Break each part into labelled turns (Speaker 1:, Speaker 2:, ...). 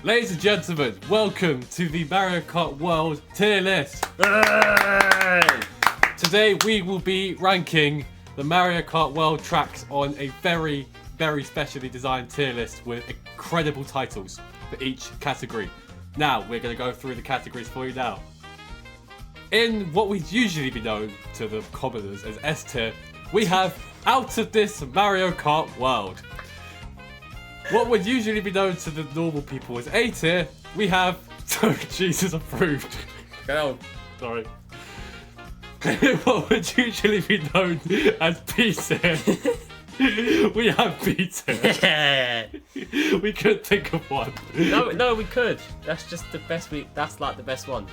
Speaker 1: Ladies and gentlemen, welcome to the Mario Kart World tier list.
Speaker 2: Hey!
Speaker 1: Today we will be ranking the Mario Kart World tracks on a very, very specially designed tier list with incredible titles for each category. Now, we're going to go through the categories for you now. In what would usually be known to the commoners as S tier, we have Out of This Mario Kart World. What would usually be known to the normal people as A tier, we have Jesus approved.
Speaker 2: Go.
Speaker 1: Sorry. What would usually be known as B tier, we have B tier. We couldn't think of one.
Speaker 2: No, we could. That's just the best. That's like the best one.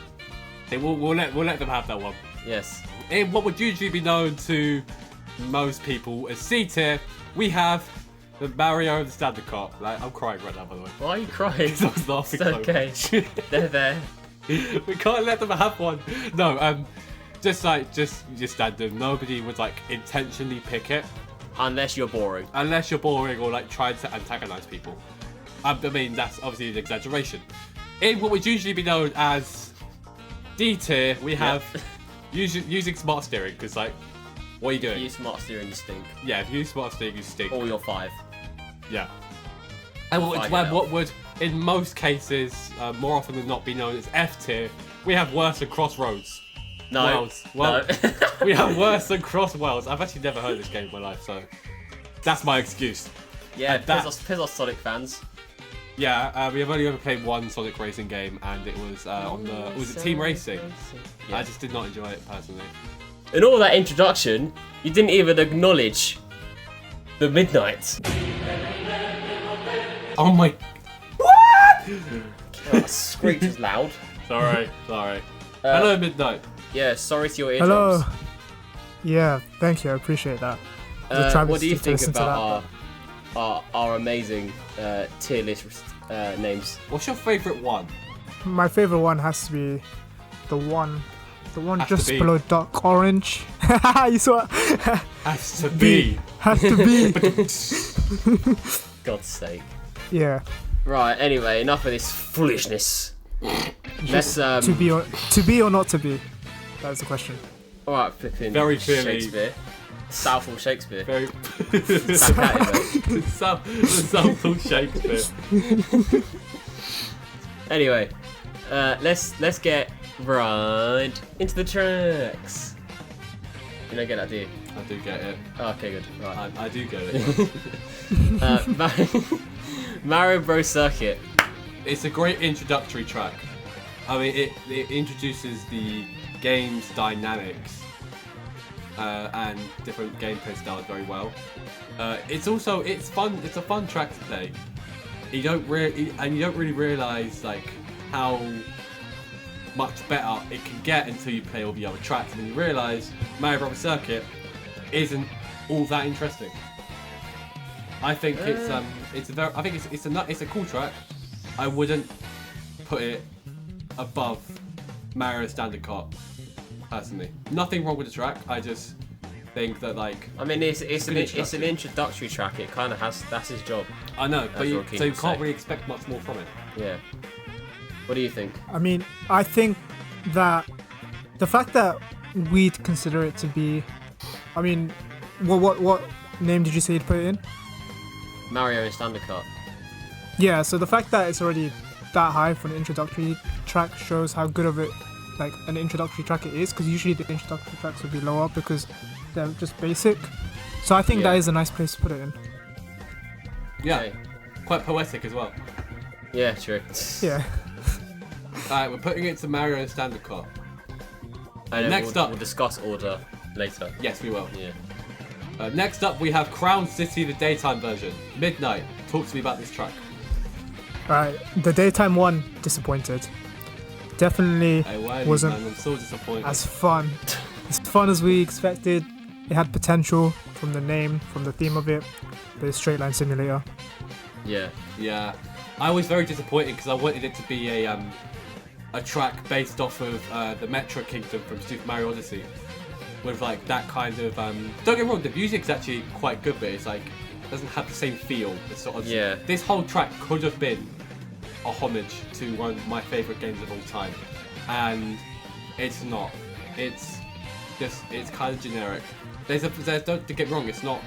Speaker 1: Okay, we'll let them have that one.
Speaker 2: Yes.
Speaker 1: In what would usually be known to most people as C tier, we have the Mario and the Standard Kart. Like, I'm crying right now, by the way.
Speaker 2: Why are you crying?
Speaker 1: Because I was laughing
Speaker 2: It's
Speaker 1: so
Speaker 2: okay.
Speaker 1: much.
Speaker 2: They're there.
Speaker 1: We can't let them have one. No, just standard. Nobody would like intentionally pick it
Speaker 2: Unless you're boring.
Speaker 1: unless you're boring or like trying to antagonize people. I mean, that's obviously an exaggeration. In what would usually be known as D tier, we have using smart steering, because like, what are you doing?
Speaker 2: If you use smart steering, you stink.
Speaker 1: Yeah, if you use smart steering, you stink.
Speaker 2: Or you're 5.
Speaker 1: Yeah. And
Speaker 2: Find
Speaker 1: what would, in most cases, more often than not, be known as F tier, we have worse than Crossroads.
Speaker 2: No.
Speaker 1: Worlds. Well,
Speaker 2: No.
Speaker 1: we have worse than Cross Worlds. I've actually never heard of this game in my life, so that's my excuse.
Speaker 2: Yeah,
Speaker 1: that-
Speaker 2: piss off Sonic fans.
Speaker 1: Yeah, we have only ever played one Sonic racing game, and it was was it Team Racing?
Speaker 2: Yeah.
Speaker 1: I just did not enjoy it personally.
Speaker 2: In all that introduction, you didn't even acknowledge the Mydnite.
Speaker 1: Oh my!
Speaker 2: That screech was loud.
Speaker 1: Sorry. Hello, Mydnite.
Speaker 2: Yeah, sorry to your eardrums.
Speaker 3: Hello. Yeah, thank you. I appreciate that.
Speaker 2: What do you think about our amazing tier list names?
Speaker 1: What's your favourite one?
Speaker 3: My favorite one has to be the one
Speaker 1: Has to
Speaker 3: just
Speaker 1: be.
Speaker 3: below dark orange. You saw it?
Speaker 1: Has to be.
Speaker 3: Has to be.
Speaker 2: God's sake.
Speaker 3: Yeah.
Speaker 2: Right. Anyway, enough of this foolishness. Let's
Speaker 3: To be or not to be? That's the question.
Speaker 2: All right, flipping.
Speaker 1: Very clearly.
Speaker 2: Shakespeare. Southall Shakespeare.
Speaker 1: Very.
Speaker 2: Back at it, mate.
Speaker 1: Southall Shakespeare.
Speaker 2: Anyway, let's get right into the tracks. You don't get that, do you?
Speaker 1: I do get it.
Speaker 2: Oh, okay, good. Right.
Speaker 1: I do get it.
Speaker 2: Mario Bros Circuit.
Speaker 1: It's a great introductory track. I mean, it introduces the game's dynamics and different gameplay styles very well. It's fun. It's a fun track to play. You don't really realize like how much better it can get until you play all the other tracks, and then you realize Mario Bros Circuit isn't all that interesting. I think it's a cool track. I wouldn't put it above Mario Standard Kart personally. Nothing wrong with the track. I just think that like,
Speaker 2: I mean, it's an
Speaker 1: introductory.
Speaker 2: introductory track. It kind of that's his job.
Speaker 1: I know, but
Speaker 2: As
Speaker 1: you
Speaker 2: Joaquin
Speaker 1: can't
Speaker 2: would say.
Speaker 1: really expect much more from it.
Speaker 2: Yeah. What do you think?
Speaker 3: I mean, I think that the fact that we'd consider it to be, I mean, what name did you say you'd put it in?
Speaker 2: Mario and Standard Kart.
Speaker 3: Yeah, so the fact that it's already that high for an introductory track shows how good of it, like an introductory track it is, because usually the introductory tracks would be lower because they're just basic. So I think
Speaker 2: Yeah.
Speaker 3: that is a nice place to put it in.
Speaker 1: Yeah,
Speaker 2: Okay.
Speaker 1: quite poetic as well.
Speaker 2: Yeah, true.
Speaker 3: Yeah.
Speaker 1: Alright, we're putting it to Mario and Standard Kart.
Speaker 2: And then
Speaker 1: Next up.
Speaker 2: we'll discuss order later.
Speaker 1: Yes, we will.
Speaker 2: Yeah.
Speaker 1: Next up, we have Crown City, the daytime version. Mydnite. Talk to me about this track.
Speaker 3: Alright, the daytime one, disappointed. Definitely
Speaker 1: Hey, why are you,
Speaker 3: wasn't
Speaker 1: man? I'm so disappointed.
Speaker 3: as fun. As fun as we expected. It had potential from the name, from the theme of it, but it's straight line simulator.
Speaker 2: Yeah.
Speaker 1: Yeah, I was very disappointed because I wanted it to be a track based off of the Metro Kingdom from Super Mario Odyssey, with like that kind of. Don't get me wrong, the music's actually quite good, but it's like doesn't have the same feel. It's sort of
Speaker 2: Yeah.
Speaker 1: This whole track could have been a homage to one of my favorite games of all time, and it's not. It's kind of generic. Don't get me wrong, it's not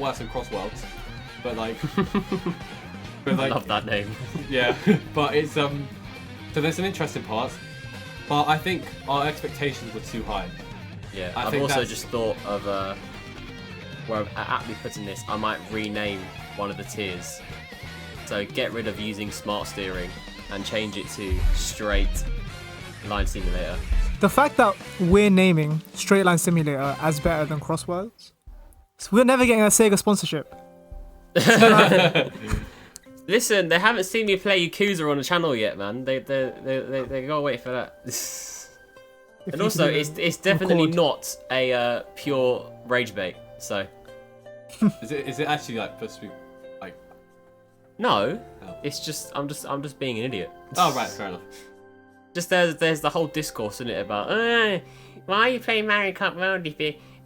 Speaker 1: worse than Cross Worlds, but like,
Speaker 2: I love that name.
Speaker 1: yeah, but it's so there's some interesting parts, but I think our expectations were too high.
Speaker 2: Yeah,
Speaker 1: I
Speaker 2: I've
Speaker 1: think
Speaker 2: also
Speaker 1: that's-
Speaker 2: just thought of where I'm aptly putting this. I might rename one of the tiers. So get rid of using smart steering and change it to straight line simulator.
Speaker 3: The fact that we're naming Straight Line Simulator as better than Crossworlds, so we're never getting a Sega sponsorship.
Speaker 2: Listen, they haven't seen me play Yakuza on the channel yet, man. They gotta wait for that.
Speaker 3: If
Speaker 2: And
Speaker 3: you
Speaker 2: also,
Speaker 3: can
Speaker 2: it's definitely
Speaker 3: record-
Speaker 2: not a pure rage bait. So
Speaker 1: Is it actually like supposed to be like?
Speaker 2: no,
Speaker 1: Oh.
Speaker 2: it's just I'm just being an idiot.
Speaker 1: Oh right, fair enough.
Speaker 2: Just there's the whole discourse in it about why are you playing Mario Kart World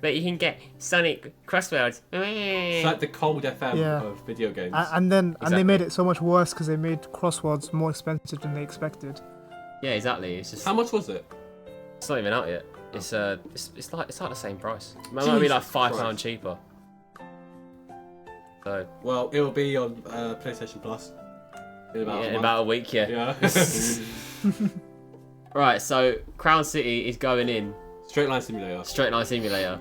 Speaker 2: but you can get Sonic Crossworlds.
Speaker 1: It's like the cold FM
Speaker 3: Yeah.
Speaker 1: of video games.
Speaker 3: And they
Speaker 2: Exactly.
Speaker 3: made it so much worse because they made Crossworlds more expensive than they expected.
Speaker 2: Yeah, exactly. It's just
Speaker 1: How much was it?
Speaker 2: it's not even out yet. It's like the same price. It might be like
Speaker 1: Jesus
Speaker 2: £5
Speaker 1: Christ.
Speaker 2: cheaper. So
Speaker 1: Well, it will be on PlayStation Plus in about
Speaker 2: yeah,
Speaker 1: a
Speaker 2: in
Speaker 1: month.
Speaker 2: about a week, yeah.
Speaker 1: Yeah.
Speaker 2: Right, so Crown City is going in
Speaker 1: Straight Line Simulator.
Speaker 2: straight line simulator.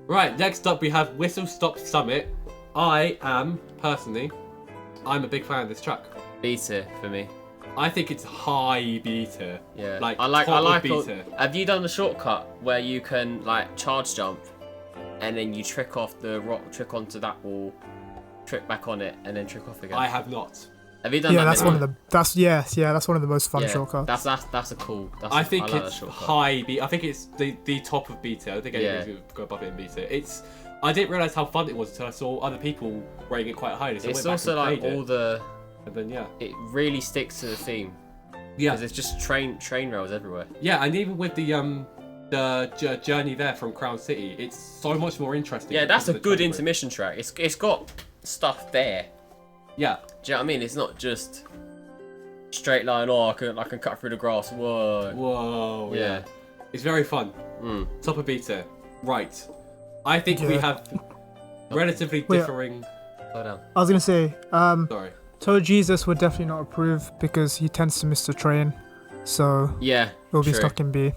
Speaker 1: Right, next up we have Whistle Stop Summit. I'm a big fan of this track.
Speaker 2: Beta for me.
Speaker 1: I think it's high beta.
Speaker 2: Yeah.
Speaker 1: Like,
Speaker 2: I like
Speaker 1: top of
Speaker 2: all-
Speaker 1: beta.
Speaker 2: Have you done the shortcut where you can like charge jump and then you trick off the rock, trick onto that wall, trick back on it, and then trick off again?
Speaker 1: I have not.
Speaker 2: Have you done
Speaker 3: Yeah,
Speaker 2: that?
Speaker 3: that's
Speaker 2: bit?
Speaker 3: one of the that's one of the most fun
Speaker 2: Yeah,
Speaker 3: shortcuts.
Speaker 2: That's a cool.
Speaker 1: I think
Speaker 2: like that
Speaker 1: it's
Speaker 2: shortcut.
Speaker 1: high beta. I think it's the top of beta. I don't think anything's going to go above it in beta. I didn't realise how fun it was until I saw other people rating it quite highly. So
Speaker 2: It's
Speaker 1: I went
Speaker 2: also
Speaker 1: back
Speaker 2: like
Speaker 1: and played
Speaker 2: all
Speaker 1: it.
Speaker 2: the.
Speaker 1: And then yeah.
Speaker 2: It really sticks to the theme
Speaker 1: Yeah.
Speaker 2: because it's just train rails everywhere.
Speaker 1: Yeah, and even with the journey there from Crown City, it's so much more interesting.
Speaker 2: Yeah, that's a
Speaker 1: because of the
Speaker 2: good
Speaker 1: train route.
Speaker 2: intermission track. It's got stuff there.
Speaker 1: Yeah,
Speaker 2: Do you know what I mean? It's not just straight line. Oh, I can cut through the grass. Whoa.
Speaker 1: whoa,
Speaker 2: Yeah.
Speaker 1: it's very fun.
Speaker 2: Mm.
Speaker 1: Top of beta, right? I think we
Speaker 3: Yeah.
Speaker 1: have relatively
Speaker 3: Wait.
Speaker 1: differing.
Speaker 2: Slow down.
Speaker 3: I was gonna say,
Speaker 1: Sorry.
Speaker 3: Toe Jesus would definitely not approve because he tends to miss the train, so
Speaker 2: Yeah.
Speaker 3: he'll be
Speaker 2: true.
Speaker 3: stuck in B.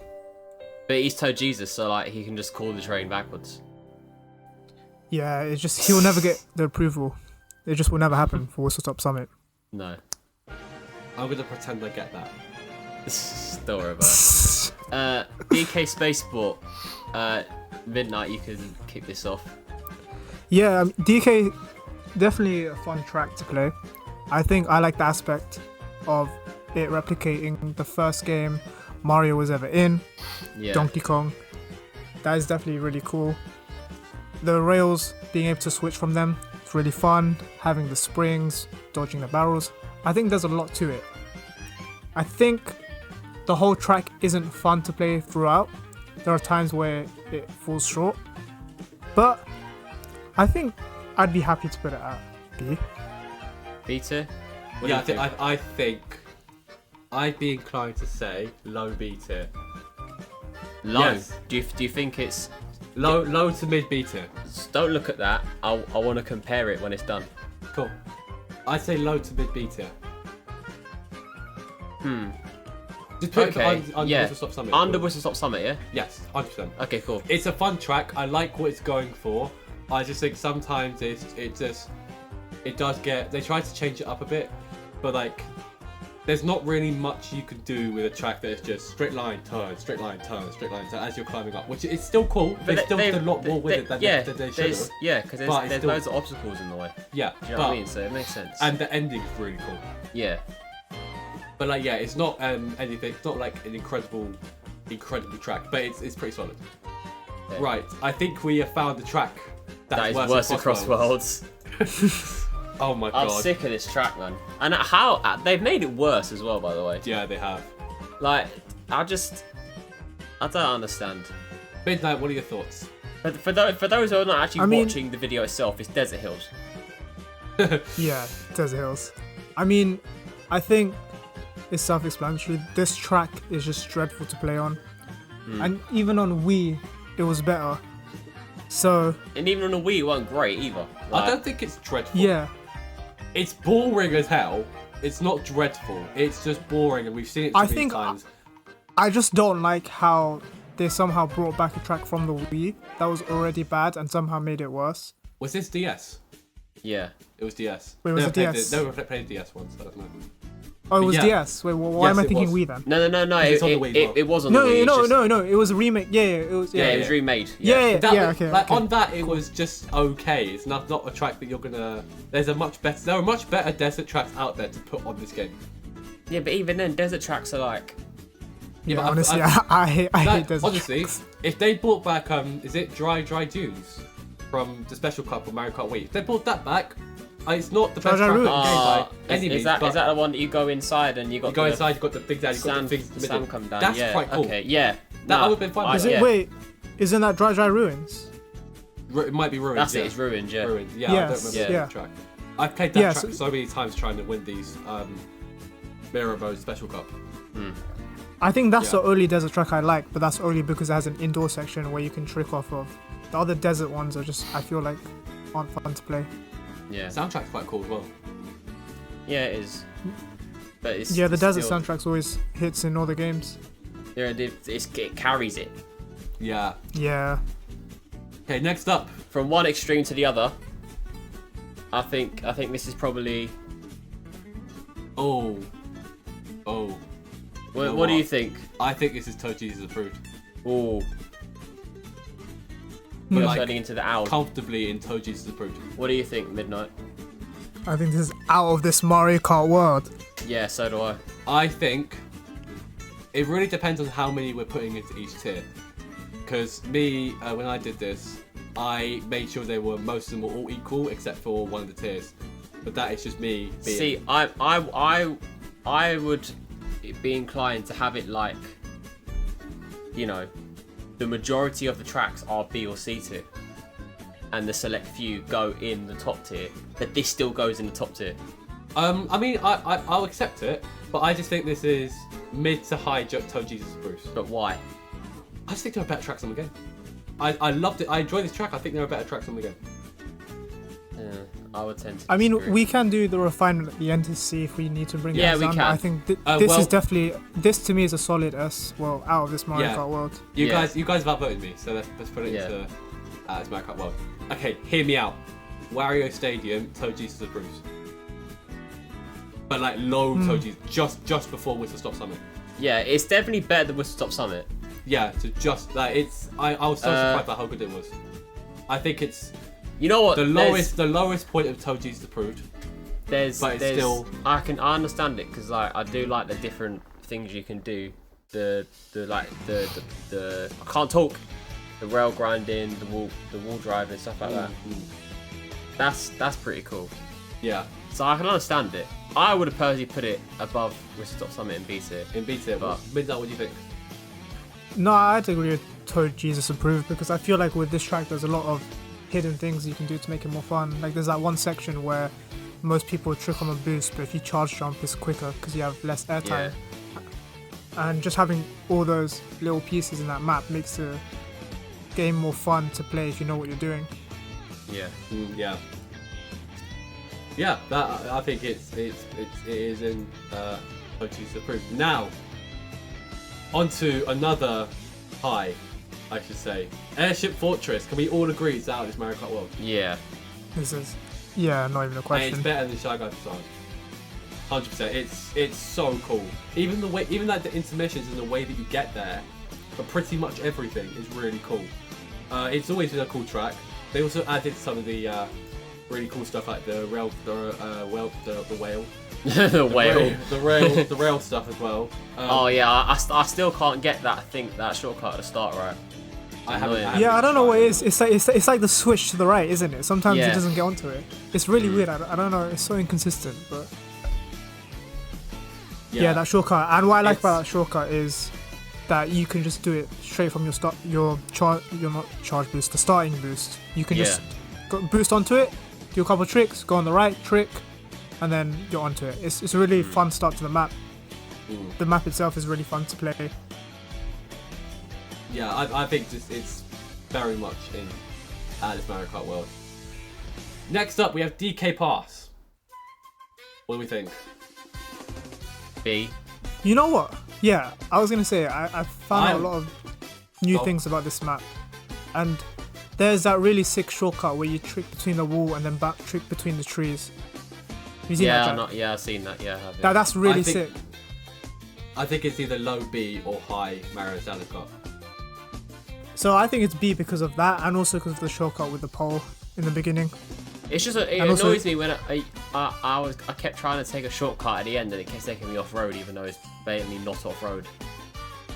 Speaker 2: But he's Toe Jesus, so like he can just call the train backwards.
Speaker 3: Yeah, it's just he'll never get the approval. It just will never happen for Whistle Stop Summit.
Speaker 2: No.
Speaker 1: I'm gonna pretend I get that.
Speaker 2: Don't worry about it. DK Spaceport. Mydnite, you can kick this off.
Speaker 3: Yeah, DK, definitely a fun track to play. I think I like the aspect of it replicating the first game Mario was ever in,
Speaker 2: Yeah.
Speaker 3: Donkey Kong. That is definitely really cool. The rails, being able to switch from them, it's really fun. Having the springs, dodging the barrels. I think there's a lot to it. I think the whole track isn't fun to play throughout. There are times where it falls short. But I think I'd be happy to put it at B.
Speaker 2: Beta? What
Speaker 1: Yeah,
Speaker 2: do you think?
Speaker 1: I think I'd be inclined to say low beta,
Speaker 2: Low.
Speaker 1: Yes.
Speaker 2: Do you think it's...
Speaker 1: low to mid beta.
Speaker 2: Don't look at that. I want to compare it when it's done.
Speaker 1: Cool. I'd say low to mid beta. Just put
Speaker 2: Okay,
Speaker 1: it under
Speaker 2: yeah.
Speaker 1: Whistle Stop Summit.
Speaker 2: Under Whistle Stop Summit, yeah?
Speaker 1: Yes, 100%.
Speaker 2: Okay, cool.
Speaker 1: It's a fun track. I like what it's going for. I just think sometimes it does get. They try to change it up a bit, but like, there's not really much you can do with a track that is just straight line, turn, straight line, turn, straight line, turn as you're climbing up. Which is still cool. They still did a lot more with it than
Speaker 2: yeah,
Speaker 1: they should have.
Speaker 2: yeah, because
Speaker 1: But it's
Speaker 2: there's
Speaker 1: still-
Speaker 2: loads of obstacles in the way.
Speaker 1: Yeah,
Speaker 2: Do you know
Speaker 1: but
Speaker 2: what I mean? So it makes sense.
Speaker 1: and the ending's really cool.
Speaker 2: Yeah.
Speaker 1: But like, yeah, it's not anything. It's not like an incredible track, but it's pretty solid.
Speaker 2: Yeah.
Speaker 1: Right, I think we have found the track
Speaker 2: That is worse than Crossworlds.
Speaker 1: Oh my
Speaker 2: I'm
Speaker 1: god.
Speaker 2: sick of this track, man. And how they've made it worse as well, by the way.
Speaker 1: Yeah, they have.
Speaker 2: Like, I don't understand.
Speaker 1: Mydnite, what are your thoughts?
Speaker 2: For those who are not actually
Speaker 3: I mean-
Speaker 2: watching the video itself, it's Desert Hills.
Speaker 3: Yeah, Desert Hills. I mean, I think it's self-explanatory. This track is just dreadful to play on, and even on Wii, it was better. So
Speaker 2: And even on the Wii, it wasn't great either.
Speaker 1: I don't think it's dreadful.
Speaker 3: yeah,
Speaker 1: It's boring as hell. It's not dreadful. It's just boring, and we've seen it too
Speaker 3: I
Speaker 1: many
Speaker 3: think
Speaker 1: times.
Speaker 3: I just don't like how they somehow brought back a track from the Wii that was already bad and somehow made it worse.
Speaker 1: Was this DS?
Speaker 2: Yeah.
Speaker 1: It was DS.
Speaker 3: Wait, was it
Speaker 1: Never played
Speaker 3: DS?
Speaker 1: Never played the DS once. So I don't know.
Speaker 3: Oh, it was
Speaker 1: Yeah.
Speaker 3: DS. Wait, why
Speaker 1: Yes,
Speaker 3: am I
Speaker 1: it
Speaker 3: thinking
Speaker 1: was.
Speaker 3: Wii then?
Speaker 2: No.
Speaker 1: It's on the Wii as well.
Speaker 2: It was on
Speaker 3: No,
Speaker 2: the Wii.
Speaker 3: no,
Speaker 2: it's just-
Speaker 3: no. It was a remake. Yeah, it was.
Speaker 2: Yeah,
Speaker 3: Yeah,
Speaker 2: it was remade.
Speaker 3: yeah,
Speaker 1: That,
Speaker 3: okay.
Speaker 1: like
Speaker 3: okay.
Speaker 1: on that, it was just okay. It's not a track that you're gonna. There are much better desert tracks out there to put on this game.
Speaker 2: Yeah, but even then, desert tracks are like.
Speaker 3: Yeah,
Speaker 1: but
Speaker 3: honestly, I hate desert
Speaker 1: honestly,
Speaker 3: tracks.
Speaker 1: if they brought back is it Dry Dunes from the Special Cup of Mario Kart Wii? If they brought that back, it's not the best
Speaker 3: Dry
Speaker 1: track in the
Speaker 3: Ruins.
Speaker 1: game by any
Speaker 2: Is
Speaker 1: means.
Speaker 2: that
Speaker 1: but
Speaker 2: the one that you go inside and you got
Speaker 1: you go
Speaker 2: the
Speaker 1: inside, you got the things down, you got
Speaker 2: sand,
Speaker 1: the things in the middle.
Speaker 2: sand come down?
Speaker 1: That's
Speaker 2: Yeah,
Speaker 1: quite cool.
Speaker 2: Okay, yeah.
Speaker 1: That I would've been fine with.
Speaker 3: Is it?
Speaker 2: yeah.
Speaker 3: Wait, isn't that Dry Ruins?
Speaker 1: It might be Ruins.
Speaker 2: That's
Speaker 1: yeah.
Speaker 2: it. It's ruined. Yeah.
Speaker 1: Ruins. Yeah, I don't
Speaker 3: Yes,
Speaker 1: remember
Speaker 3: yeah.
Speaker 1: the track. I've played that
Speaker 3: Yeah,
Speaker 1: track so many times trying to win these Mirror Mode Special Cup.
Speaker 3: I think that's
Speaker 1: Yeah.
Speaker 3: the only desert track I like, but that's only because it has an indoor section where you can trick off of. The other desert ones are just, I feel like, aren't fun to play.
Speaker 2: Yeah.
Speaker 1: Soundtrack's quite cool as well.
Speaker 2: Yeah, it is. But it's
Speaker 3: Yeah, the
Speaker 2: it's
Speaker 3: desert
Speaker 2: still,
Speaker 3: soundtrack's always hits in all the games.
Speaker 2: Yeah, it carries it
Speaker 1: Yeah.
Speaker 3: Yeah.
Speaker 1: Okay, next up.
Speaker 2: from one extreme to the other. I think this is probably.
Speaker 1: Oh.
Speaker 2: What,
Speaker 1: know
Speaker 2: what do
Speaker 1: what?
Speaker 2: you think?
Speaker 1: I think this is ToeJesus approved.
Speaker 2: Oh,
Speaker 3: Hmm.
Speaker 2: we're
Speaker 1: Like,
Speaker 2: turning into the owl.
Speaker 1: comfortably in ToeJesus approved.
Speaker 2: What do you think, Mydnite?
Speaker 3: I think this is out of this Mario Kart world.
Speaker 2: Yeah, so do I.
Speaker 1: I think it really depends on how many we're putting into each tier. Because me, when I did this, I made sure most of them were all equal except for one of the tiers. But that is just me being.
Speaker 2: See, I would be inclined to have it like, you know, the majority of the tracks are B or C tier, and the select few go in the top tier, but this still goes in the top tier.
Speaker 1: I mean, I'll accept it, but I just think this is mid to high ToeJesus approved.
Speaker 2: But why?
Speaker 1: I just think there are better tracks on the game. I loved it. I enjoy this track. I think there are better tracks on the game.
Speaker 2: Yeah, I would tend to.
Speaker 3: I mean,
Speaker 2: disagree.
Speaker 3: we can do the refinement at the end to see if we need to bring
Speaker 2: Yeah,
Speaker 3: it
Speaker 2: we
Speaker 3: down.
Speaker 2: can.
Speaker 3: But I think this
Speaker 1: well-
Speaker 3: is definitely, this to me is a solid S. Well, out of this Mario
Speaker 1: Yeah.
Speaker 3: Kart world.
Speaker 1: You
Speaker 2: Yeah.
Speaker 1: guys have outvoted me, so let's put it
Speaker 2: Yeah.
Speaker 1: into it's Mario Kart World. Okay, hear me out. Wario Stadium, ToeJesus approves. But like low ToeJesus, just before Whistle Stop Summit.
Speaker 2: Yeah, it's definitely better than Whistle Stop Summit.
Speaker 1: Yeah, to just like it's. I was so surprised by how good it was. I think it's
Speaker 2: You know what?
Speaker 1: the lowest point of ToeJesus approved.
Speaker 2: There's,
Speaker 1: but it's
Speaker 2: there's,
Speaker 1: still-
Speaker 2: I understand it because like I do like the different things you can do. The I can't talk. The rail grinding, the wall driving, stuff like that. That's pretty cool.
Speaker 1: Yeah,
Speaker 2: So I can understand it. I would have personally put it above Whistle Stop Summit and B tier.
Speaker 1: in beta.
Speaker 2: But-
Speaker 1: Midnight, what do you think?
Speaker 3: No, I'd agree with ToeJesus approved because I feel like with this track there's a lot of hidden things you can do to make it more fun. Like there's that one section where most people trick on a boost, but if you charge jump it's quicker because you have less airtime. And just having all those little pieces in that map makes the game more fun to play if you know what you're doing.
Speaker 2: Yeah.
Speaker 1: Yeah. Yeah, that I think it is in ToeJesus approved. Now, onto another high, I should say. Airship Fortress. Can we all agree it's out of this Mario Kart World?
Speaker 2: Yeah.
Speaker 3: This is, yeah, not even a
Speaker 1: And
Speaker 3: question.
Speaker 1: it's better than Shy Guy Facade. 100%. It's so cool. Even like the intermissions and the way that you get there, but pretty much everything is really cool. It's always been a cool track. They also added some of the really cool stuff like the whale,
Speaker 2: The whale.
Speaker 1: the rail stuff as well.
Speaker 2: Oh yeah, I still can't get that. I think that shortcut at the start right.
Speaker 1: I haven't.
Speaker 2: annoying.
Speaker 3: Yeah, I don't know what
Speaker 1: tried
Speaker 3: it is. It's like the switch to the right, isn't it? Sometimes
Speaker 2: Yeah.
Speaker 3: it doesn't get onto it. It's really weird. I don't know. It's so inconsistent, but yeah, that shortcut. And what I like about that shortcut is that you can just do it straight from your not charge boost, the starting boost. You can just boost onto it, do a couple of tricks, go on the right trick, and then you're onto it. It's a really fun start to the map. The map itself is really fun to play.
Speaker 1: Yeah, I think it's very much in Alice Mario Kart World. Next up, we have DK Pass. What do we think?
Speaker 2: B.
Speaker 3: You know what? Yeah, I was gonna say I found out a lot of new things about this map, and there's that really sick shortcut where you trick between the wall and then back trick between the trees. Have you seen that, Jack?
Speaker 2: I've seen that. Yeah, I have. Yeah.
Speaker 3: That's really sick.
Speaker 1: I think it's either low B or high Mario Kart.
Speaker 3: So I think it's B because of that, and also because of the shortcut with the pole in the beginning.
Speaker 2: It's just it annoys me when I kept trying to take a shortcut at the end and it kept taking me off road, even though it's blatantly not off road.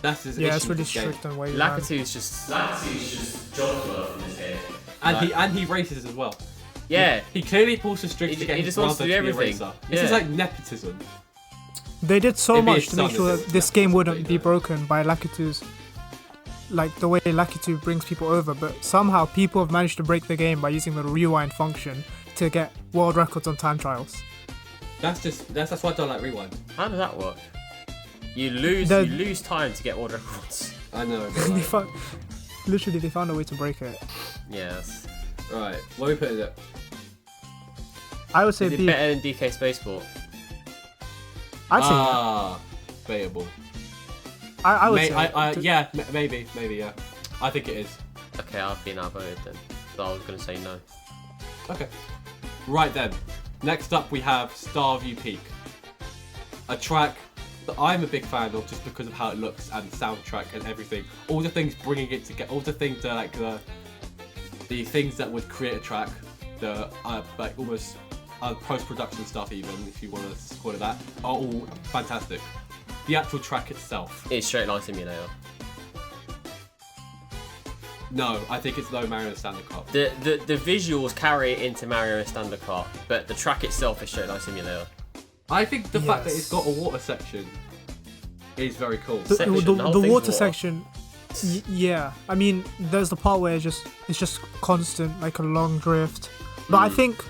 Speaker 1: That's his
Speaker 3: yeah,
Speaker 1: issue
Speaker 3: it's really
Speaker 1: with this game.
Speaker 3: strict on where you
Speaker 2: Lakitu's just job from his head.
Speaker 1: And he races as well.
Speaker 2: Yeah,
Speaker 1: he clearly pulls the strings to get his brother to be a racer. This is like nepotism.
Speaker 3: They did so
Speaker 1: Maybe
Speaker 3: much
Speaker 1: his
Speaker 3: to make
Speaker 1: son
Speaker 3: sure
Speaker 1: is
Speaker 3: that this game wouldn't be broken by Lakitu's, like the way Lakitu brings people over, but somehow people have managed to break the game by using the rewind function to get world records on time trials.
Speaker 1: That's why I don't like rewind.
Speaker 2: How does that work? You lose time to get world records.
Speaker 1: I know.
Speaker 3: Literally, they found a way to break it.
Speaker 2: Yes.
Speaker 1: Right, what are we putting it?
Speaker 3: I would say
Speaker 2: Is it
Speaker 3: B.
Speaker 2: better than DK Spaceport?
Speaker 3: I'd say
Speaker 1: debatable.
Speaker 3: I would say.
Speaker 1: Yeah, maybe, yeah. I think it is.
Speaker 2: Okay, I've been outvoted then. So I was gonna say no.
Speaker 1: Okay. Right then. Next up we have Starview Peak. A track that I'm a big fan of just because of how it looks and the soundtrack and everything. All the things bringing it together, all the things that like the things that would create a track, the like almost post-production stuff even, if you want to call it that, are all fantastic. The actual track itself.
Speaker 2: It's Straight Line Simulator.
Speaker 1: No, I think it's low Mario Standard Kart.
Speaker 2: The visuals carry it into Mario Standard Kart, but the track itself is Straight Line Simulator.
Speaker 1: I think the fact that it's got a water section is very cool.
Speaker 3: The water section, yeah. I mean, there's the part where it's just constant, like a long drift. But I think,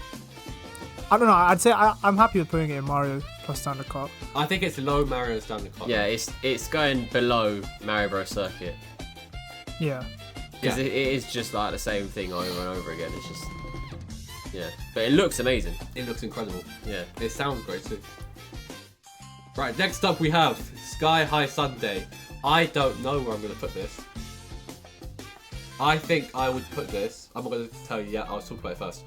Speaker 3: I don't know. I'd say I'm happy with putting it in Mario plus Standard Kart.
Speaker 1: I think it's low Mario Standard Kart.
Speaker 2: Yeah, it's going below Mario Bros Circuit.
Speaker 3: Yeah.
Speaker 2: Because it is just like the same thing over and over again. It's just, yeah. But it looks amazing.
Speaker 1: It looks incredible.
Speaker 2: Yeah.
Speaker 1: It sounds great too. Right, next up we have Sky High Sunday. I don't know where I'm going to put this. I think I would put this. I'm not going to tell you yet. I'll talk about it first.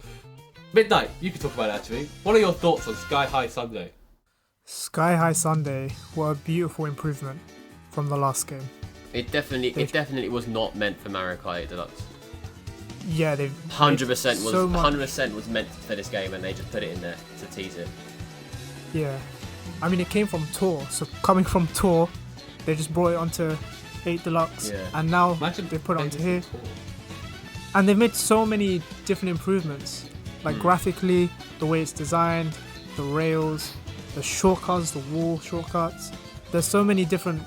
Speaker 1: Mydnite, you can talk about it actually. What are your thoughts on Sky High Sunday?
Speaker 3: Sky High Sunday, what a beautiful improvement from the last game.
Speaker 2: It definitely was not meant for Mario Kart 8 Deluxe.
Speaker 3: Yeah, they've
Speaker 2: 100% was meant for this game, and they just put it in there to tease it.
Speaker 3: Yeah, I mean it came from Tour, so coming from Tour, they just brought it onto 8 Deluxe, and now they put it onto here. And they've made so many different improvements, like graphically, the way it's designed, the rails, the shortcuts, the wall shortcuts. There's so many different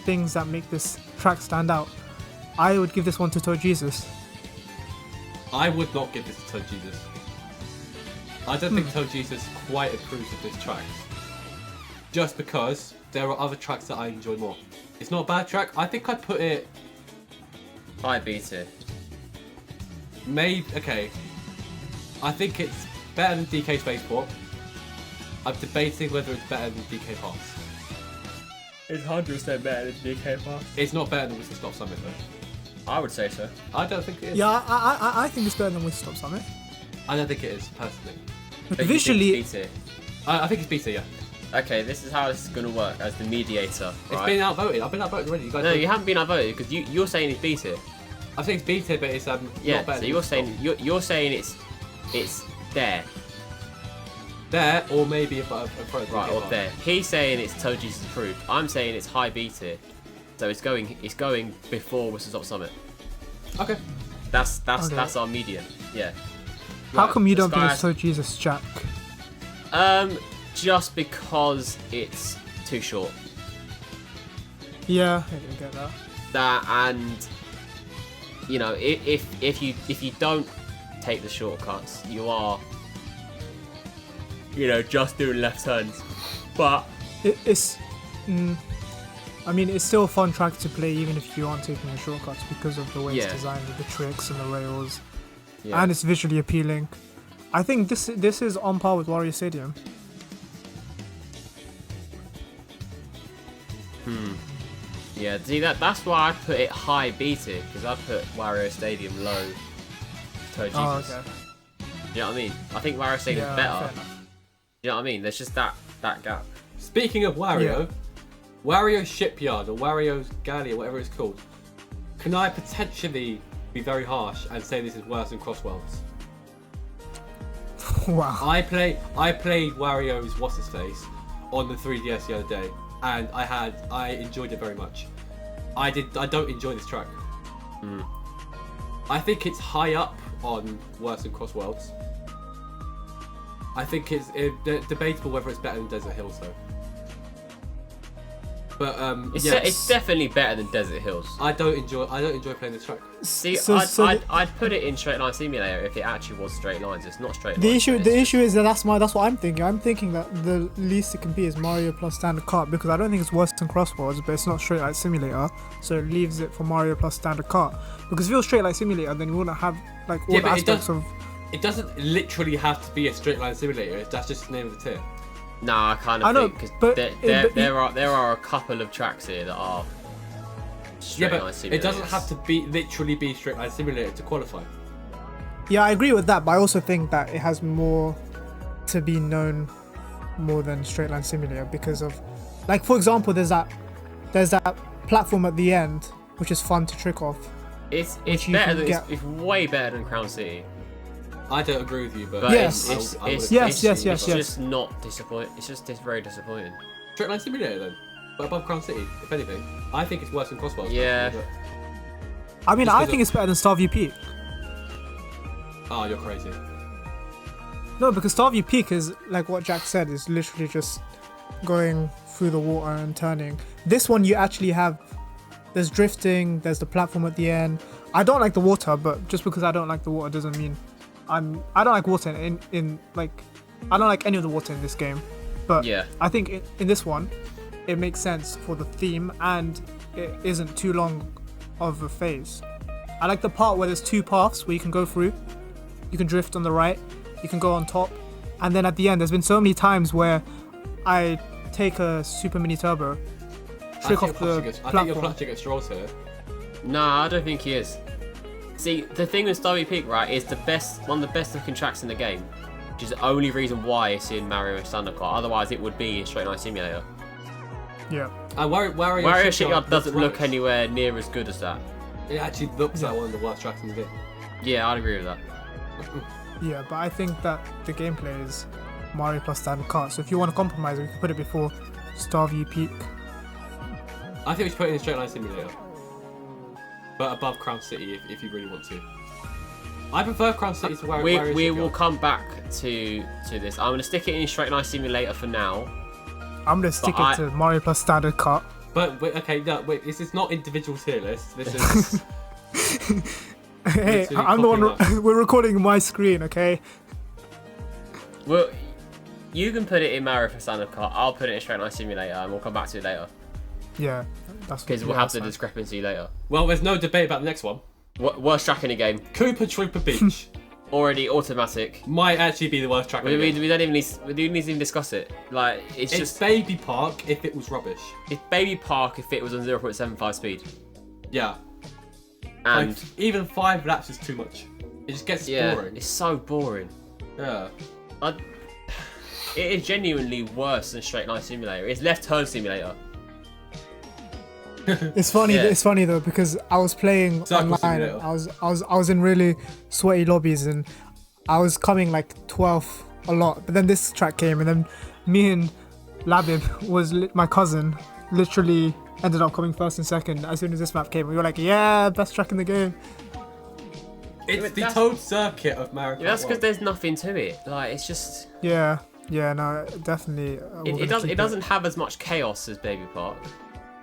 Speaker 3: things that make this track stand out. I would give this one to Toe Jesus.
Speaker 1: I would not give this to Toe Jesus. I don't think Toe Jesus quite approves of this track. Just because there are other tracks that I enjoy more. It's not a bad track. I think I'd put it...
Speaker 2: High B tier.
Speaker 1: Maybe... Okay. I think it's better than DK Spaceport. I'm debating whether it's better than DK Pass.
Speaker 2: It's 100% better than DK Pass.
Speaker 1: It's not better than Whistle Stop Summit though.
Speaker 2: I would say so.
Speaker 1: I don't think it is.
Speaker 3: Yeah, I think it's better than Whistle Stop Summit.
Speaker 1: I don't think it is, personally.
Speaker 3: Visually...
Speaker 1: I think it's B tier, yeah.
Speaker 2: Okay, this is how this is going to work as the mediator.
Speaker 1: It's been outvoted. I've been outvoted already.
Speaker 2: You haven't been outvoted because you're saying it's B tier.
Speaker 1: I think it's B tier, but it's not better.
Speaker 2: So you're saying it's there.
Speaker 1: There, or maybe if I throw
Speaker 2: right, or there. He's saying it's Toe Jesus approved. I'm saying it's high B tier. So it's going before Whistle Stop Summit.
Speaker 1: Okay.
Speaker 2: That's our median. Yeah.
Speaker 3: How come you don't think it's Toe Jesus, Jack?
Speaker 2: Just because it's too short.
Speaker 3: Yeah, I didn't get that.
Speaker 2: That, and you know, if you don't take the shortcuts, you are just doing left turns. But
Speaker 3: It's, I mean, it's still a fun track to play even if you aren't taking the shortcuts because of the way it's designed with the tricks and the rails, and it's visually appealing. I think this is on par with Wario Stadium.
Speaker 2: Yeah, see that's why I put it high B tier, because I put Wario Stadium low. Toe Jesus.
Speaker 3: Oh, okay.
Speaker 2: You know what I mean? I think Wario Stadium's better.
Speaker 3: Fair enough.
Speaker 2: You know what I mean? There's just that gap.
Speaker 1: Speaking of Wario, Wario Shipyard or Wario's Galley or whatever it's called, can I potentially be very harsh and say this is worse than Crossworlds?
Speaker 3: Wow.
Speaker 1: I played Wario's What's His Face on the 3DS the other day, and I enjoyed it very much. I don't enjoy this track. I think it's high up on worse than Crossworlds. I think it's debatable whether it's better than Desert Hills though. But
Speaker 2: It's definitely better than Desert Hills.
Speaker 1: I don't enjoy playing this track.
Speaker 2: See, I'd put it in Straight Line Simulator if it actually was straight lines. It's not straight lines.
Speaker 3: The issue is that's what I'm thinking. I'm thinking that the least it can be is Mario plus Standard Kart, because I don't think it's worse than Crossworlds, but it's not Straight Line Simulator, so it leaves it for Mario plus Standard Kart. Because if it was Straight Line Simulator, then you wouldn't have like all the aspects of.
Speaker 1: It doesn't literally have to be a Straight Line Simulator. That's just the name of the tier.
Speaker 2: Nah, I kind of think because there are a couple of tracks here that are Straight Line Simulators.
Speaker 1: It doesn't have to literally be Straight Line Simulator to qualify.
Speaker 3: Yeah, I agree with that, but I also think that it has more to be known more than Straight Line Simulator because of, like, for example, there's that platform at the end which is fun to trick off.
Speaker 2: It's better than it's way better than Crown City.
Speaker 1: I don't agree with you, but
Speaker 3: yes,
Speaker 2: it's just not disappointing. It's just very disappointing.
Speaker 1: Straight Line Simulator then, but above Crown City, if anything. I think it's worse than Crossworlds.
Speaker 2: Yeah.
Speaker 3: I mean, I think it's better than Starview Peak.
Speaker 1: Oh, you're crazy.
Speaker 3: No, because Starview Peak is, like what Jack said, is literally just going through the water and turning. This one you actually have, there's drifting, there's the platform at the end. I don't like the water, but just because I don't like the water doesn't mean I don't like water in like, I don't like any of the water in this game. But I think in this one, it makes sense for the theme and it isn't too long of a phase. I like the part where there's two paths where you can go through. You can drift on the right, you can go on top, and then at the end, there's been so many times where I take a Super Mini Turbo, trick off the platform.
Speaker 1: I think you're clutching at straws here.
Speaker 2: Nah, I don't think he is. See, the thing with Starry Peak, right, is one of the best looking tracks in the game, which is the only reason why it's in Mario Standard Kart. Otherwise, it would be in Straight Line Simulator.
Speaker 3: Yeah.
Speaker 2: Wario Shipyard doesn't look anywhere near as good as that.
Speaker 1: It actually looks like one of the worst tracks in the game.
Speaker 2: Yeah, I'd agree with that.
Speaker 3: Yeah, but I think that the gameplay is Mario plus Standard Kart. So if you want to compromise, we can put it before Starview Peak.
Speaker 1: I think we should put it in Straight Line Simulator, but above Crown City if you really want to. I prefer Crown City to Wario
Speaker 2: We will come back to this. I'm going to stick it in Straight Line Simulator for now.
Speaker 3: I'm going to stick it to Mario plus Standard Kart.
Speaker 1: But okay, no, wait, this is not individual tier list. This is.
Speaker 3: Hey, I'm the one. We're recording my screen, okay?
Speaker 2: Well, you can put it in Mario for Standard Kart. I'll put it in Straight Line Simulator, and we'll come back to it later.
Speaker 3: Yeah, that's
Speaker 2: because we'll have the discrepancy later.
Speaker 1: Well, there's no debate about the next one.
Speaker 2: Worst track in the game.
Speaker 1: Koopa Troopa Beach.
Speaker 2: Already automatic.
Speaker 1: Might actually be the worst track in the game.
Speaker 2: We don't even need to discuss it. Like it's just
Speaker 1: Baby Park if it was rubbish.
Speaker 2: It's Baby Park if it was on 0.75 speed.
Speaker 1: Yeah.
Speaker 2: And
Speaker 1: like, even 5 laps is too much. It just gets boring.
Speaker 2: It's so boring.
Speaker 1: Yeah.
Speaker 2: It is genuinely worse than Straight Line Simulator. It's Left Turn Simulator.
Speaker 3: It's funny. Yeah. It's funny though because I was playing online. And I was in really sweaty lobbies and I was coming like 12th a lot. But then this track came and then me and Labib my cousin literally ended up coming first and second as soon as this map came. We were like, yeah, best track in the game.
Speaker 1: It's the Toad Circuit of Mario Kart.
Speaker 2: Yeah, that's because there's nothing to it. Like it's just.
Speaker 3: Yeah, no, definitely.
Speaker 2: It doesn't have as much chaos as Baby Park.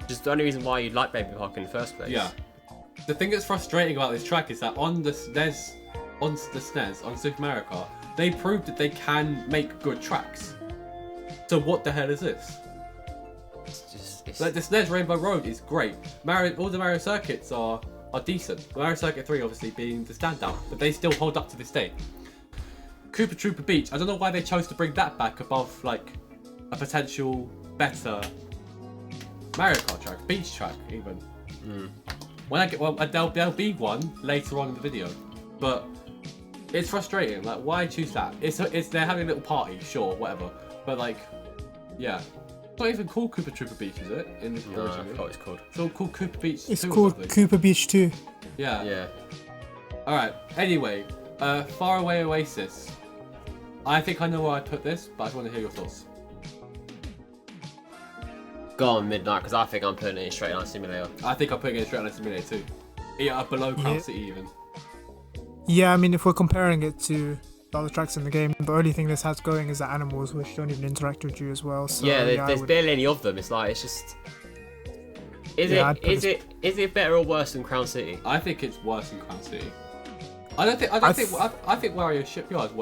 Speaker 2: Which is the only reason why you like Baby Park in the first place.
Speaker 1: Yeah. The thing that's frustrating about this track is that on on the SNES, on Super Mario Kart, they proved that they can make good tracks. So what the hell is this? Like the SNES Rainbow Road is great. All the Mario circuits are decent. Mario Circuit 3 obviously being the standout, but they still hold up to this day. Koopa Troopa Beach, I don't know why they chose to bring that back above like a potential better Mario Kart track, beach track even. There'll be one later on in the video, but it's frustrating. Like, why choose that? It's they're having a little party, sure, whatever. But like, yeah, it's not even called Koopa Troopa Beach, is it? In the
Speaker 2: No, I forgot what it's called.
Speaker 1: It's all called Koopa Beach.
Speaker 3: It's
Speaker 1: 2 or
Speaker 3: called
Speaker 1: something.
Speaker 3: Koopa Beach 2.
Speaker 1: Yeah.
Speaker 2: Yeah.
Speaker 1: All right. Anyway, Faraway Oasis. I think I know where I'd put this, but I just want to hear your thoughts.
Speaker 2: Go on, Mydnite, because I think I'm putting it in Straight Line Simulator.
Speaker 1: I think I'm putting it straight on Simulator too. Yeah, below Crown
Speaker 3: Yeah.
Speaker 1: City even.
Speaker 3: Yeah, I mean, if we're comparing it to the other tracks in the game, the only thing this has going is the animals, which don't even interact with you as well. So,
Speaker 2: Yeah,
Speaker 3: I
Speaker 2: there's
Speaker 3: would-
Speaker 2: barely any of them. It's like, it's just...
Speaker 3: Yeah, I'd put
Speaker 2: Is it better or worse than Crown City?
Speaker 1: I think it's worse than Crown City. I think Wario Shipyard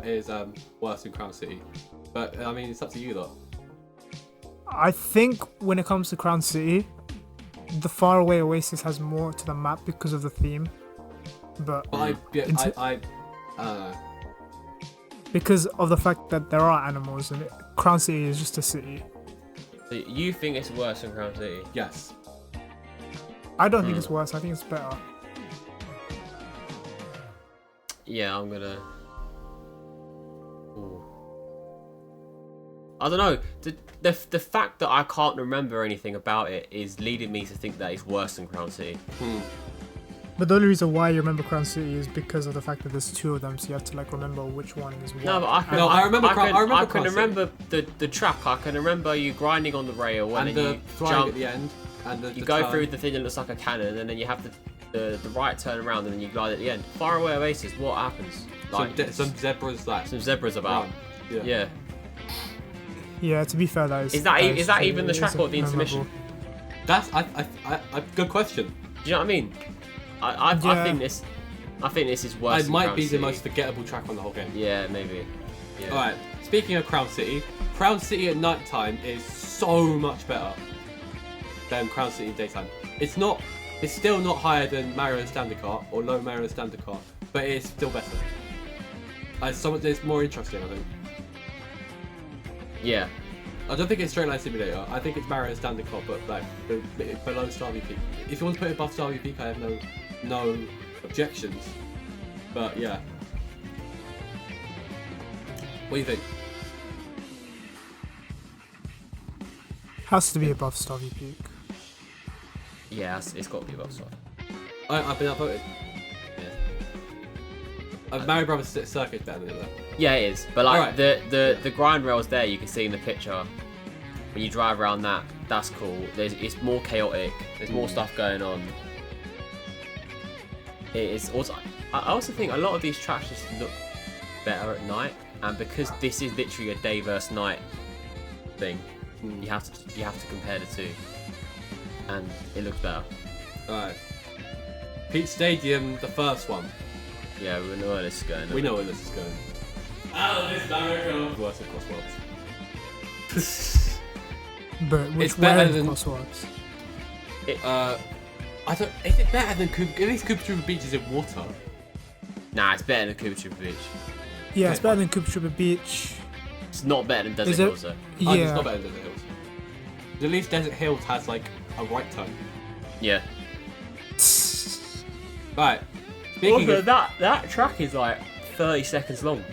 Speaker 1: is worse than Crown City, but I mean it's up to you though.
Speaker 3: I think when it comes to Crown City, the Faraway Oasis has more to the map because of the theme. But
Speaker 1: I don't know.
Speaker 3: because of the fact that there are animals and Crown City is just a city.
Speaker 2: So you think it's worse than Crown City?
Speaker 1: Yes.
Speaker 3: I don't think it's worse, I think it's better.
Speaker 2: Yeah, I'm gonna... Ooh. I don't know. The fact that I can't remember anything about it is leading me to think that it's worse than Crown City.
Speaker 3: But the only reason why you remember Crown City is because of the fact that there's 2 of them, so you have to like remember which one is what.
Speaker 2: No, but I can.
Speaker 1: No, I remember
Speaker 2: I
Speaker 1: Crown-
Speaker 2: can,
Speaker 1: I remember
Speaker 2: I can
Speaker 1: Crown City.
Speaker 2: remember the track. I can remember you grinding on the rail and
Speaker 1: And
Speaker 2: then
Speaker 1: the
Speaker 2: you
Speaker 1: flying
Speaker 2: jump.
Speaker 1: at the end, and
Speaker 2: You
Speaker 1: the
Speaker 2: go
Speaker 1: turn.
Speaker 2: through the thing that looks like a cannon, and then you have the right turn around, and then you glide at the end. Faraway Oasis. What happens?
Speaker 1: some zebras like
Speaker 2: some zebras about.
Speaker 1: run.
Speaker 2: Yeah.
Speaker 3: Yeah, to be fair, that is.
Speaker 2: Is that even the track or the
Speaker 3: memorable.
Speaker 2: intermission?
Speaker 1: That's good question.
Speaker 2: Do you know what I mean? I
Speaker 3: Yeah.
Speaker 2: think this is worse.
Speaker 1: It
Speaker 2: than
Speaker 1: might
Speaker 2: Crown
Speaker 1: be
Speaker 2: City.
Speaker 1: the most forgettable track on the whole game.
Speaker 2: Yeah, maybe. Yeah.
Speaker 1: Alright, speaking of Crown City at night time is so much better than Crown City in daytime. It's still not higher than Mario and Standard Kart or low Mario and Standard Kart, but it's still better. It's more interesting, I think.
Speaker 2: Yeah.
Speaker 1: I don't think it's Straight Line Simulator. I think it's Mario and Standard Kart, but like below Star V Peak. If you want to put it above Star V Peak, I have no objections. But yeah. What do you think?
Speaker 3: Has to be above Starvey Peak.
Speaker 2: Yeah, it's got to be above stuff.
Speaker 1: I've been outvoted.
Speaker 2: Yeah.
Speaker 1: Mario Brothers Circuit's better than it though.
Speaker 2: Yeah, it is. But like
Speaker 1: Alright.
Speaker 2: the grind rails there, you can see in the picture. When you drive around that, that's cool. It's more chaotic. There's more stuff going on. It is also. I also think a lot of these tracks just look better at night, and because this is literally a day versus night thing, you have to compare the two, and it looks better.
Speaker 1: Alright. Peach Stadium, the first one.
Speaker 2: Yeah, we know where this is going.
Speaker 1: We know where this is going. Oh, this Mario Kart. Worse than Crossworlds.
Speaker 3: But which
Speaker 1: It's better
Speaker 3: way
Speaker 1: than-
Speaker 3: Crossworlds?
Speaker 1: I don't. Is it better than Koopa? At least Koopa Troopa Beach is in water.
Speaker 2: Nah, it's better than Koopa Troopa Beach.
Speaker 3: Yeah, it's better than Koopa Troopa Beach.
Speaker 2: It's not better than Desert
Speaker 3: Is it?
Speaker 2: Hills though.
Speaker 1: Oh, it's
Speaker 3: Yeah.
Speaker 1: not better than Desert Hills. At least Desert Hills has like a right turn.
Speaker 2: Yeah.
Speaker 1: Right. Speaking
Speaker 2: Also,
Speaker 1: of,
Speaker 2: that track is like 30 seconds long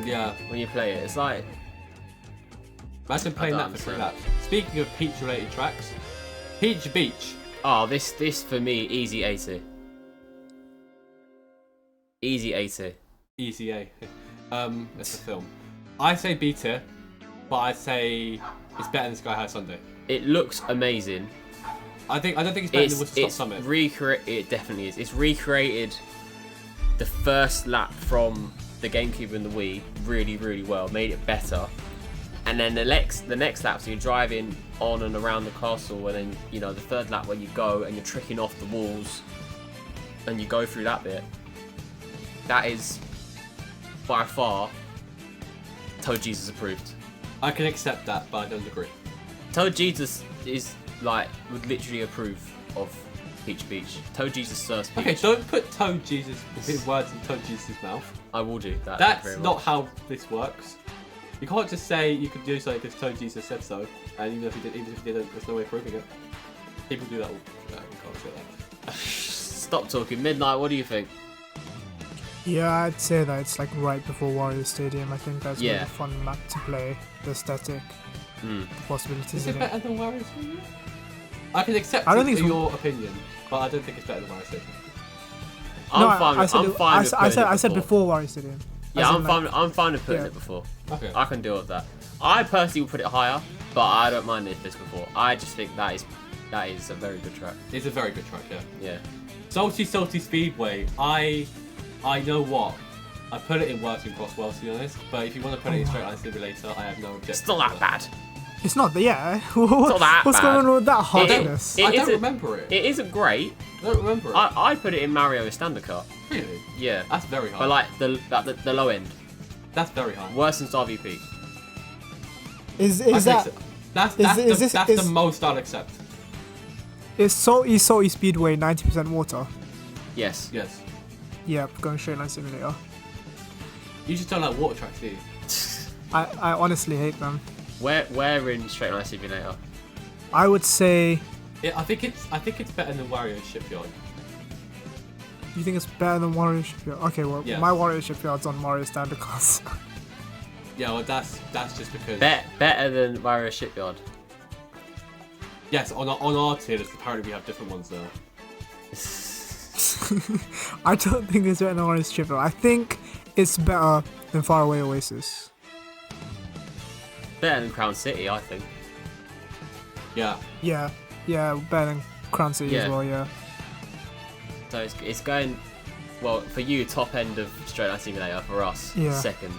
Speaker 1: yeah,
Speaker 2: when you play it. It's like
Speaker 1: imagine playing
Speaker 2: I
Speaker 1: that
Speaker 2: don't
Speaker 1: for 3
Speaker 2: understand.
Speaker 1: laps. Speaking of Peach-related tracks, Peach Beach.
Speaker 2: oh, this for me easy 80. Easy 80.
Speaker 1: Easy A. It's a film. I say B tier, but I say it's better than Sky High Sunday.
Speaker 2: It looks amazing.
Speaker 1: I don't think it's better than Whistle Stop Summit.
Speaker 2: It definitely is. It's recreated the first lap from the GameCube and the Wii really, really well. Made it better. And then the next lap, so you're driving on and around the castle, and then the third lap where you go and you're tricking off the walls, and you go through that bit. that is by far Toad Jesus approved.
Speaker 1: I can accept that, but I don't agree.
Speaker 2: Toad Jesus is like would literally approve of Peach Beach. Toad Jesus serves Peach.
Speaker 1: Okay, don't put Toad Jesus words in Toad Jesus' mouth.
Speaker 2: I will do that.
Speaker 1: That's not how this works. You can't just say you could do something because Toad Jesus said so, and even if you didn't, there's no way of proving it. People do that all. No, you can't say that.
Speaker 2: Stop talking. Mydnite, what do you think?
Speaker 3: Yeah, I'd say that it's like right before Wario Stadium. I think that's
Speaker 2: Yeah.
Speaker 3: really fun map to play. The aesthetic, the possibilities
Speaker 1: Is it
Speaker 3: in
Speaker 1: better
Speaker 3: it.
Speaker 1: than Wario Stadium? I can accept
Speaker 3: I don't think
Speaker 1: it,
Speaker 3: it's-
Speaker 1: your opinion, but I don't think it's better than Wario Stadium.
Speaker 2: I'm fine.
Speaker 3: I said,
Speaker 2: I'm fine with putting
Speaker 3: I
Speaker 2: it
Speaker 3: said before Wario Stadium.
Speaker 2: Yeah,
Speaker 3: As
Speaker 2: I'm
Speaker 3: in,
Speaker 2: fine.
Speaker 3: like,
Speaker 2: I'm fine with putting
Speaker 3: yeah.
Speaker 2: it before.
Speaker 1: Okay.
Speaker 2: I can deal with that. I personally would put it higher, but I don't mind if it's before. I just think that is a very good track.
Speaker 1: It's a very good track, yeah.
Speaker 2: Yeah.
Speaker 1: Salty Speedway, I know what. I put it in Working Cross World, to be honest, but if you want to put it in Straight Line Simulator, I have no objection.
Speaker 2: It's not that bad.
Speaker 3: It's not, yeah.
Speaker 2: not that
Speaker 3: What's
Speaker 2: bad.
Speaker 3: going on with that harshness?
Speaker 1: I don't
Speaker 2: isn't-
Speaker 1: remember it.
Speaker 2: It isn't great.
Speaker 1: I don't remember it.
Speaker 2: I put it in Mario Standard Kart.
Speaker 1: Really?
Speaker 2: Yeah.
Speaker 1: That's very high.
Speaker 2: But like the low end,
Speaker 1: That's very high.
Speaker 2: worse than Star VP.
Speaker 3: Is
Speaker 1: I
Speaker 3: that
Speaker 1: think so. That's
Speaker 3: is-
Speaker 1: the most I'll accept.
Speaker 3: is Salty Speedway 90% water?
Speaker 2: Yes.
Speaker 1: Yes.
Speaker 3: Yep, going straight line simulator.
Speaker 1: You just don't like water tracks, do you?
Speaker 3: I honestly hate them.
Speaker 2: Where in Straight Line Simulator?
Speaker 3: I would say.
Speaker 1: I think it's better than Wario Shipyard.
Speaker 3: You think it's better than Wario Shipyard? Okay, well,
Speaker 1: Yes.
Speaker 3: my Wario Shipyard's on Mario Standard Class.
Speaker 1: Yeah, well that's just because.
Speaker 2: Better than Mario Shipyard.
Speaker 1: Yes, on our tier list, apparently we have different ones now.
Speaker 3: I don't think it's better than Mario Shipyard. I think it's better than Faraway Oasis.
Speaker 2: Better than Crown City, I think.
Speaker 1: Yeah.
Speaker 3: Yeah, better than Crown City as
Speaker 2: Yeah.
Speaker 3: well, yeah.
Speaker 2: So it's going, well, for you, top end of Straight Line Simulator. For us,
Speaker 3: Yeah.
Speaker 2: second.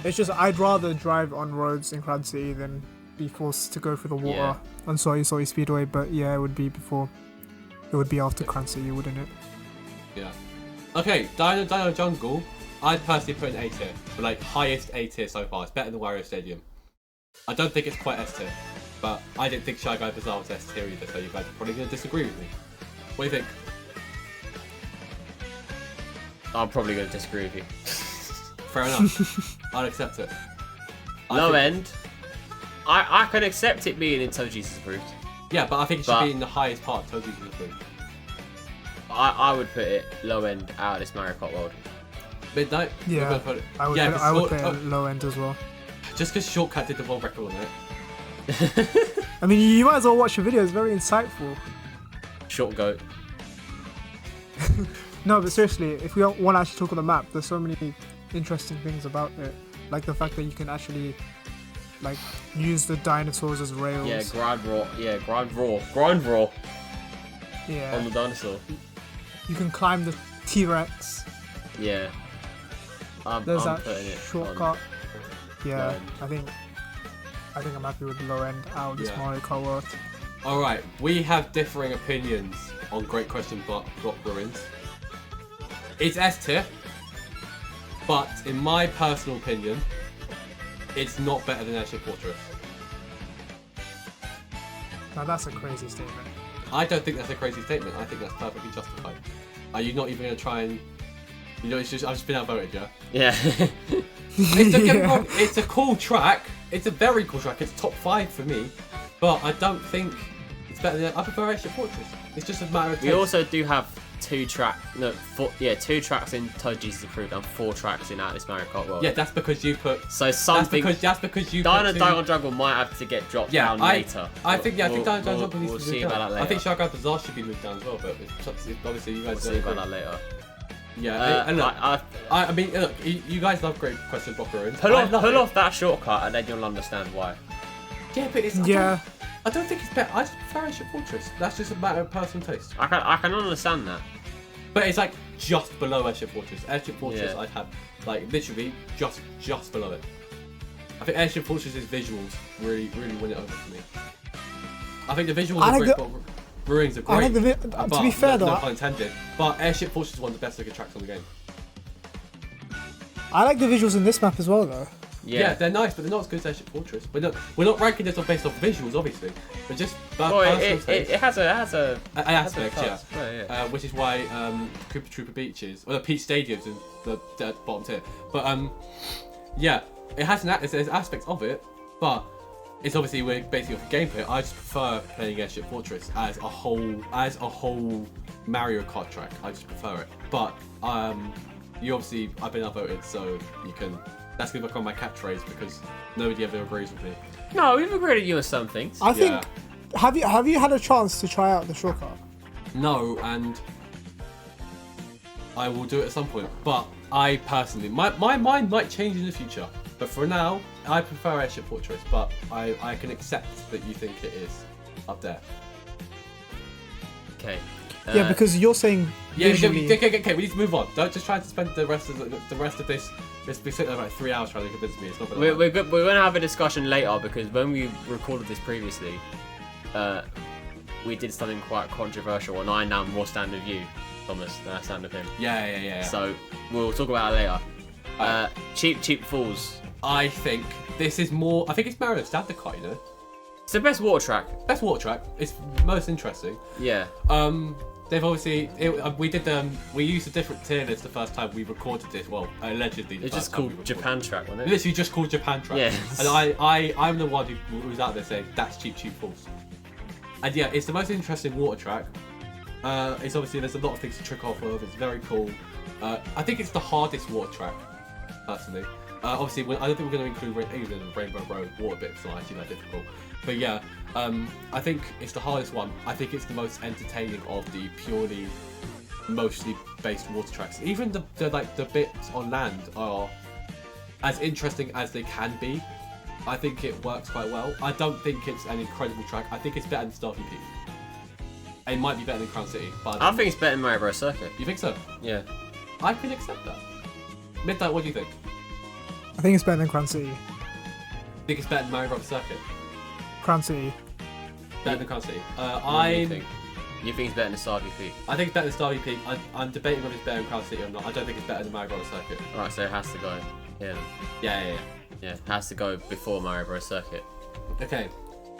Speaker 3: It's just, I'd rather drive on roads in Crown City than be forced to go through the water
Speaker 2: Yeah.
Speaker 3: on Salty Speedway, but yeah, it would be before. It would be after Crown City, wouldn't it?
Speaker 1: Yeah. Okay, Dino Jungle, I'd personally put in A tier. But like, highest A tier so far. It's better than Wario Stadium. I don't think it's quite S tier. But I didn't think Shy Guy Bazaar was S tier either, so you guys are probably going to disagree with me. What do you think?
Speaker 2: I'm probably going to disagree with you.
Speaker 1: Fair enough. I'll accept it. I
Speaker 2: Low
Speaker 1: think-
Speaker 2: end. I can accept it being in Toad Jesus approved.
Speaker 1: Yeah, but I think it should
Speaker 2: But-
Speaker 1: be in the highest part of Toadie's approved.
Speaker 2: I would put it low end out of this Mario Kart World.
Speaker 1: Midnight?
Speaker 3: Yeah,
Speaker 1: We're gonna put it.
Speaker 3: I would,
Speaker 1: yeah,
Speaker 3: put, I would put
Speaker 1: because
Speaker 3: it low end as well.
Speaker 1: just because Shortcut did the world record on it.
Speaker 3: I mean, you might as well watch the video, it's very insightful.
Speaker 2: Short goat.
Speaker 3: No, but seriously, if we want to actually talk on the map, there's so many interesting things about it. Like the fact that you can actually like use the dinosaurs as rails.
Speaker 2: Yeah, grind raw
Speaker 3: Yeah.
Speaker 2: on the dinosaur.
Speaker 3: You can climb the T-Rex.
Speaker 2: Yeah. I'm
Speaker 3: There's that
Speaker 2: putting it
Speaker 3: shortcut. Yeah,
Speaker 2: low end.
Speaker 3: I think I'm happy with the low end out of this
Speaker 1: Yeah.
Speaker 3: Mario Kart World.
Speaker 1: Alright, we have differing opinions on Great Question Block Ruins. It's S tier, but in my personal opinion, it's not better than Airship Fortress.
Speaker 3: Now that's a crazy statement.
Speaker 1: I don't think that's a crazy statement. I think that's perfectly justified. Are you not even going to try and... You know, it's just I've just been outvoted, yeah?
Speaker 2: Yeah.
Speaker 1: Don't get me wrong, it's a cool track. It's a very cool track. It's top 5 for me. But I don't think it's better than... I prefer Airship Fortress. It's just a matter of
Speaker 2: We
Speaker 1: taste.
Speaker 2: also do have two tracks in Toad Jesus approved and 4 tracks in Out of This Mario Kart World.
Speaker 1: Yeah, that's because you put...
Speaker 2: So something.
Speaker 1: That's because you
Speaker 2: Dino
Speaker 1: put...
Speaker 2: Diagonal Jungle might have to get dropped
Speaker 1: Yeah,
Speaker 2: down
Speaker 1: I
Speaker 2: later.
Speaker 1: think Dino Jungle needs
Speaker 2: We'll
Speaker 1: to
Speaker 2: see
Speaker 1: be moved
Speaker 2: about
Speaker 1: down.
Speaker 2: that later.
Speaker 1: I think Shy Guy Bazaar should be moved down as well, but it's obviously you
Speaker 2: We'll
Speaker 1: guys
Speaker 2: see
Speaker 1: don't
Speaker 2: about
Speaker 1: agree.
Speaker 2: that later.
Speaker 1: Yeah, and look,
Speaker 2: I
Speaker 1: I mean, look, you guys love Great Question Block Ruins.
Speaker 2: pull
Speaker 1: I love it.
Speaker 2: off that shortcut and then you'll understand why.
Speaker 1: Yeah, but it's...
Speaker 3: Yeah,
Speaker 1: I don't think it's better. I just prefer Airship Fortress. That's just a matter of personal taste.
Speaker 2: I can understand that.
Speaker 1: But it's like just below Airship Fortress. Airship Fortress,
Speaker 2: Yeah.
Speaker 1: I'd have like literally just below it. I think Airship Fortress's visuals really win it over for me. I think the visuals
Speaker 3: I
Speaker 1: of
Speaker 3: like
Speaker 1: Great
Speaker 3: the-
Speaker 1: Block Ruins are
Speaker 3: I
Speaker 1: great.
Speaker 3: like the
Speaker 1: but
Speaker 3: to be fair
Speaker 1: no
Speaker 3: though,
Speaker 1: pun intended. But Airship Fortress is one of the best looking tracks on the game.
Speaker 3: I like the visuals in this map as well, though.
Speaker 1: Yeah, they're nice, but they're not as good as Airship Fortress. We're not ranking this based off visuals, obviously. But just
Speaker 2: it has a
Speaker 1: an aspect,
Speaker 2: yeah.
Speaker 1: which is why Koopa Troopa Beaches, or the Peach Stadium's in the bottom tier. But yeah, it has there's aspects of it, but it's obviously we're basing off of gameplay. I just prefer playing Airship Fortress as a whole Mario Kart track. I just prefer it. But you obviously I've been upvoted, so you can. That's gonna become my catchphrase because nobody ever agrees with me.
Speaker 2: No, we've agreed with you on some things.
Speaker 3: I think. Have you had a chance to try out the shortcut?
Speaker 1: No, and I will do it at some point. But I personally, my mind might change in the future. But for now, I prefer Airship Fortress. But I can accept that you think it is up there.
Speaker 2: Okay.
Speaker 3: Yeah, because you're saying.
Speaker 1: Yeah.
Speaker 3: Visually...
Speaker 1: Okay. We need to move on. Don't just try to spend the rest of this. Let's be sitting there about 3 hours trying to convince me. It's not gonna
Speaker 2: we're going to have a discussion later because when we recorded this previously, we did something quite controversial, and I now more stand with you, Thomas, than I stand with him.
Speaker 1: Yeah.
Speaker 2: So we'll talk about it later. Cheap Falls.
Speaker 1: I think this is more. I think it's Mario Kart, you know.
Speaker 2: It's the best water track.
Speaker 1: Best water track. It's most interesting.
Speaker 2: Yeah.
Speaker 1: They've obviously we used a different tier list the first time we recorded this. Well, allegedly.
Speaker 2: It's just called Japan track, wasn't it?
Speaker 1: Literally just called Japan track.
Speaker 2: Yes.
Speaker 1: And I'm the one who was out there saying that's cheap falls. And yeah, it's the most interesting water track. It's obviously there's a lot of things to trick off of. It's very cool. I think it's the hardest water track, personally. Obviously, I don't think we're going to include even the Rainbow Road water bits. It's not actually that difficult. But yeah, I think it's the hardest one. I think it's the most entertaining of the purely, mostly based water tracks. Even the bits on land are as interesting as they can be. I think it works quite well. I don't think it's an incredible track. I think it's better than Starvey Peak. It might be better than Crown City, but
Speaker 2: I think it's better than Mario Bros. Circuit.
Speaker 1: You think so?
Speaker 2: Yeah.
Speaker 1: I can accept that. Mydnite, what do you think?
Speaker 3: I think it's better than Crown City.
Speaker 1: Think it's better than Mario Kart Circuit?
Speaker 3: Crown City.
Speaker 1: Better than Crown City.
Speaker 2: What do you think? You think it's better than Starvey Peak?
Speaker 1: I think it's better than Starvey Peak. I'm debating whether it's better than Crown City or not. I don't think it's better than Mario Kart Circuit.
Speaker 2: Alright, so it has to go. Yeah.
Speaker 1: Yeah.
Speaker 2: Yeah, it has to go before Mario Bros. Circuit.
Speaker 1: Okay.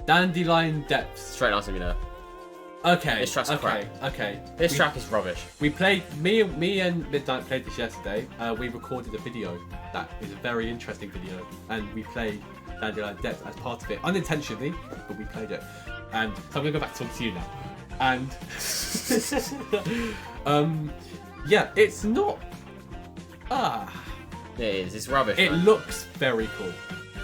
Speaker 1: Dandelion Depths.
Speaker 2: Straight line simulator.
Speaker 1: Okay.
Speaker 2: This track's crap.
Speaker 1: Okay.
Speaker 2: This track is rubbish.
Speaker 1: We played. Me and Mydnite played this yesterday. We recorded a video that is a very interesting video, and we played Dandelion Depths as part of it unintentionally, but we played it. And so I'm gonna go back to talk to you now. And yeah, it's not.
Speaker 2: It is. It's rubbish.
Speaker 1: It
Speaker 2: man.
Speaker 1: looks very cool.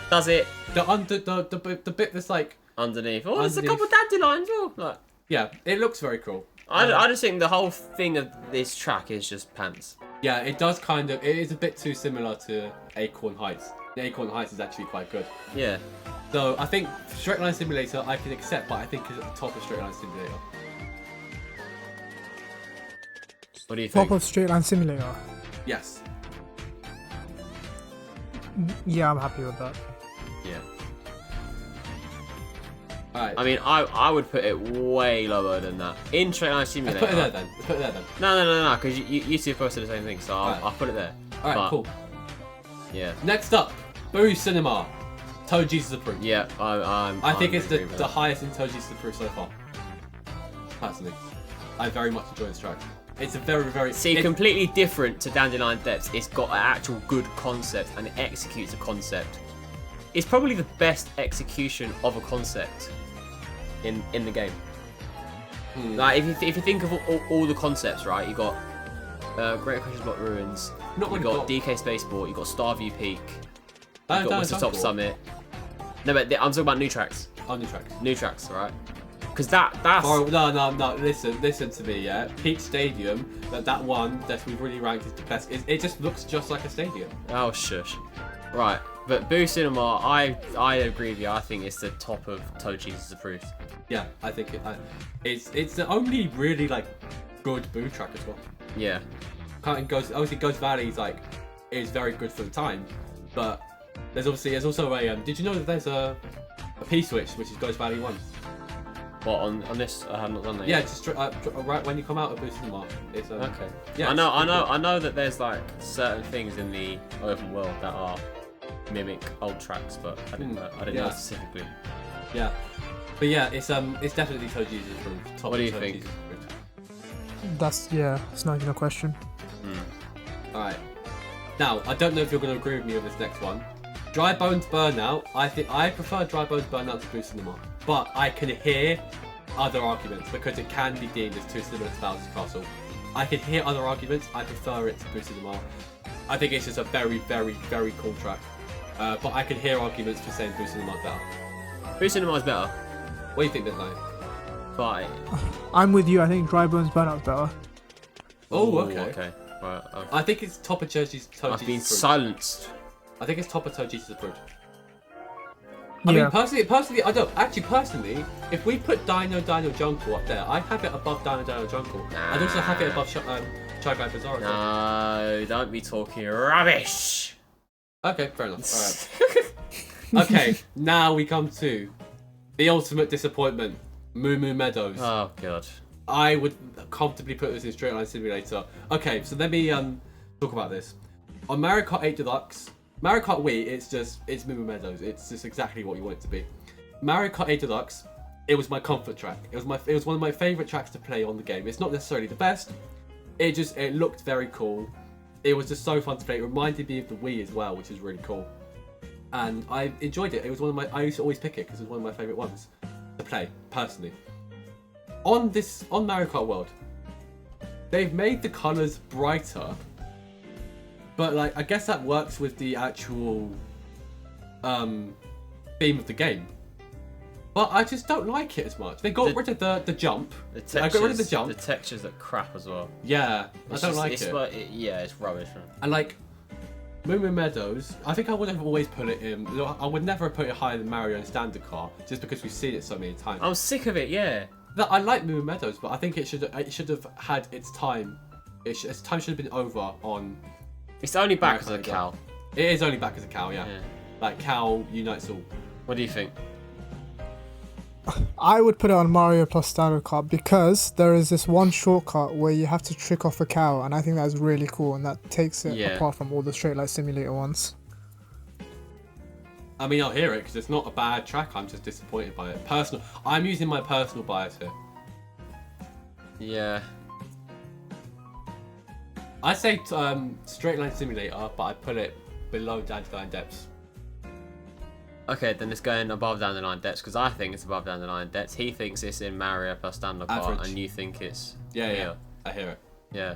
Speaker 2: Does it?
Speaker 1: The bit that's like
Speaker 2: Underneath. Oh, there's a couple of dandelions. Oh, like.
Speaker 1: Yeah, it looks very cool.
Speaker 2: I just think the whole thing of this track is just pants.
Speaker 1: Yeah, it does kind of. It is a bit too similar to Acorn Heights. The Acorn Heights is actually quite good.
Speaker 2: Yeah.
Speaker 1: So I think Straight Line Simulator I can accept, but I think it's at the top of Straight Line Simulator.
Speaker 2: What do you think?
Speaker 3: Top of Straight Line Simulator.
Speaker 1: Yes.
Speaker 3: Yeah, I'm happy with that.
Speaker 2: Yeah.
Speaker 1: Alright.
Speaker 2: I mean, I would put it way lower than that. In Straight Line Simulator.
Speaker 1: Let's put it there then.
Speaker 2: No, because you two posted the same thing, so I'll put it there.
Speaker 1: Alright, cool.
Speaker 2: Yeah.
Speaker 1: Next up, Boo Cinema. Toe Jesus approved.
Speaker 2: Yeah,
Speaker 1: I think it's the highest in Toe Jesus approved so far. Personally. I very much enjoy this track. It's a very...
Speaker 2: completely different to Dandelion Depths. It's got an actual good concept and it executes a concept. It's probably the best execution of a concept in the game. Like if you think of all the concepts, right? You got Great Occasian Block Ruins. You got DK Spaceport. You got Starview Peak. You got What's the Top Summit. No, but I'm talking about new tracks.
Speaker 1: Oh, new tracks.
Speaker 2: New tracks, right? Because that's.
Speaker 1: Oh, no. Listen to me, yeah. Peak Stadium. That one that we've really ranked as the best. It just looks just like a stadium.
Speaker 2: Oh shush. Right, but Boo Cinema, I agree with you. I think it's the top of Toe Jesus approved.
Speaker 1: Yeah, I think it's the only really like good Boo track as well.
Speaker 2: Yeah.
Speaker 1: Obviously Ghost Valley is very good for the time, but there's also a. Did you know that there's a P switch which is Ghost Valley 1?
Speaker 2: What on this? I have not done that.
Speaker 1: Yeah,
Speaker 2: yet.
Speaker 1: just right when you come out of Boost Cinema. It's
Speaker 2: Okay.
Speaker 1: Yeah,
Speaker 2: I know that there's like certain things in the open world that are mimic old tracks, but I didn't know specifically.
Speaker 1: Yeah, but yeah, it's definitely Toad Jesus approved. Top
Speaker 2: What do you
Speaker 1: Toad
Speaker 2: think?
Speaker 1: Jesus approved.
Speaker 3: It's not even a question.
Speaker 1: All right. Now, I don't know if you're going to agree with me on this next one. Dry Bones Burnout. I think I prefer Dry Bones Burnout to Boost Cinema, but I can hear other arguments because it can be deemed as too similar to Bowser's Castle. I can hear other arguments. I prefer it to Boost Cinema. I think it's just a very, very, very cool track. But I can hear arguments for saying Boost Cinema is better.
Speaker 2: Boost Cinema is better,
Speaker 1: What do you think, Mydnite?
Speaker 2: but
Speaker 3: I'm with you. I think Dry Bones Burnout's better.
Speaker 1: Oh,
Speaker 2: Ooh,
Speaker 1: okay.
Speaker 2: Right,
Speaker 1: I think it's top of Toad Jesus
Speaker 2: I've
Speaker 1: approved.
Speaker 2: been silenced.
Speaker 1: I think it's top of Toad Jesus approved.
Speaker 3: Yeah.
Speaker 1: I mean, personally, I don't. Actually, personally, if we put Dino Jungle up there, I'd have it above Dino Jungle. I'd also have it above Shy Guy Bizarro.
Speaker 2: No, don't be talking rubbish.
Speaker 1: Okay, fair enough. Alright. Okay, now we come to the ultimate disappointment, Moo Moo Meadows.
Speaker 2: Oh god.
Speaker 1: I would comfortably put this in Straight Line Simulator. Okay, so let me talk about this. On Mario Kart 8 Deluxe, Mario Kart Wii, it's Moo Moo Meadows. It's just exactly what you want it to be. Mario Kart 8 Deluxe, it was my comfort track. It was one of my favourite tracks to play on the game. It's not necessarily the best. It looked very cool. It was just so fun to play. It reminded me of the Wii as well, which is really cool. And I enjoyed it. It was I used to always pick it because it was one of my favourite ones to play, personally. On Mario Kart World, they've made the colours brighter, but like I guess that works with the actual theme of the game. But I just don't like it as much. They got rid of the jump. I got rid of the jump.
Speaker 2: The textures are crap as well.
Speaker 1: Yeah, I don't like it.
Speaker 2: Yeah, it's rubbish. Man.
Speaker 1: And like Moo Moo Meadows, I think I would have always put it in. I would never have put it higher than Mario and Standard Car, just because we've seen it so many times.
Speaker 2: I'm sick of it. Yeah.
Speaker 1: I like Moo Moo Meadows, but I think it should have had its time. Its time should have been over on.
Speaker 2: It's only back as a cow.
Speaker 1: It is only back as a cow, yeah. Like cow unites all.
Speaker 2: What do you think?
Speaker 3: I would put it on Mario plus Standard Kart because there is this one shortcut where you have to trick off a cow, and I think that's really cool, and that takes it apart from all the Straight Line Simulator ones.
Speaker 1: I mean, I'll hear it because it's not a bad track. I'm just disappointed by it. I'm using my personal bias here.
Speaker 2: Yeah.
Speaker 1: I say Straight Line Simulator, but I put it below Dandelion Depths.
Speaker 2: Okay, then it's going above down the line depths because I think it's above down the line depths. He thinks it's in Mario plus Standard Kart, and you think it's
Speaker 1: yeah. I hear it.
Speaker 2: Yeah.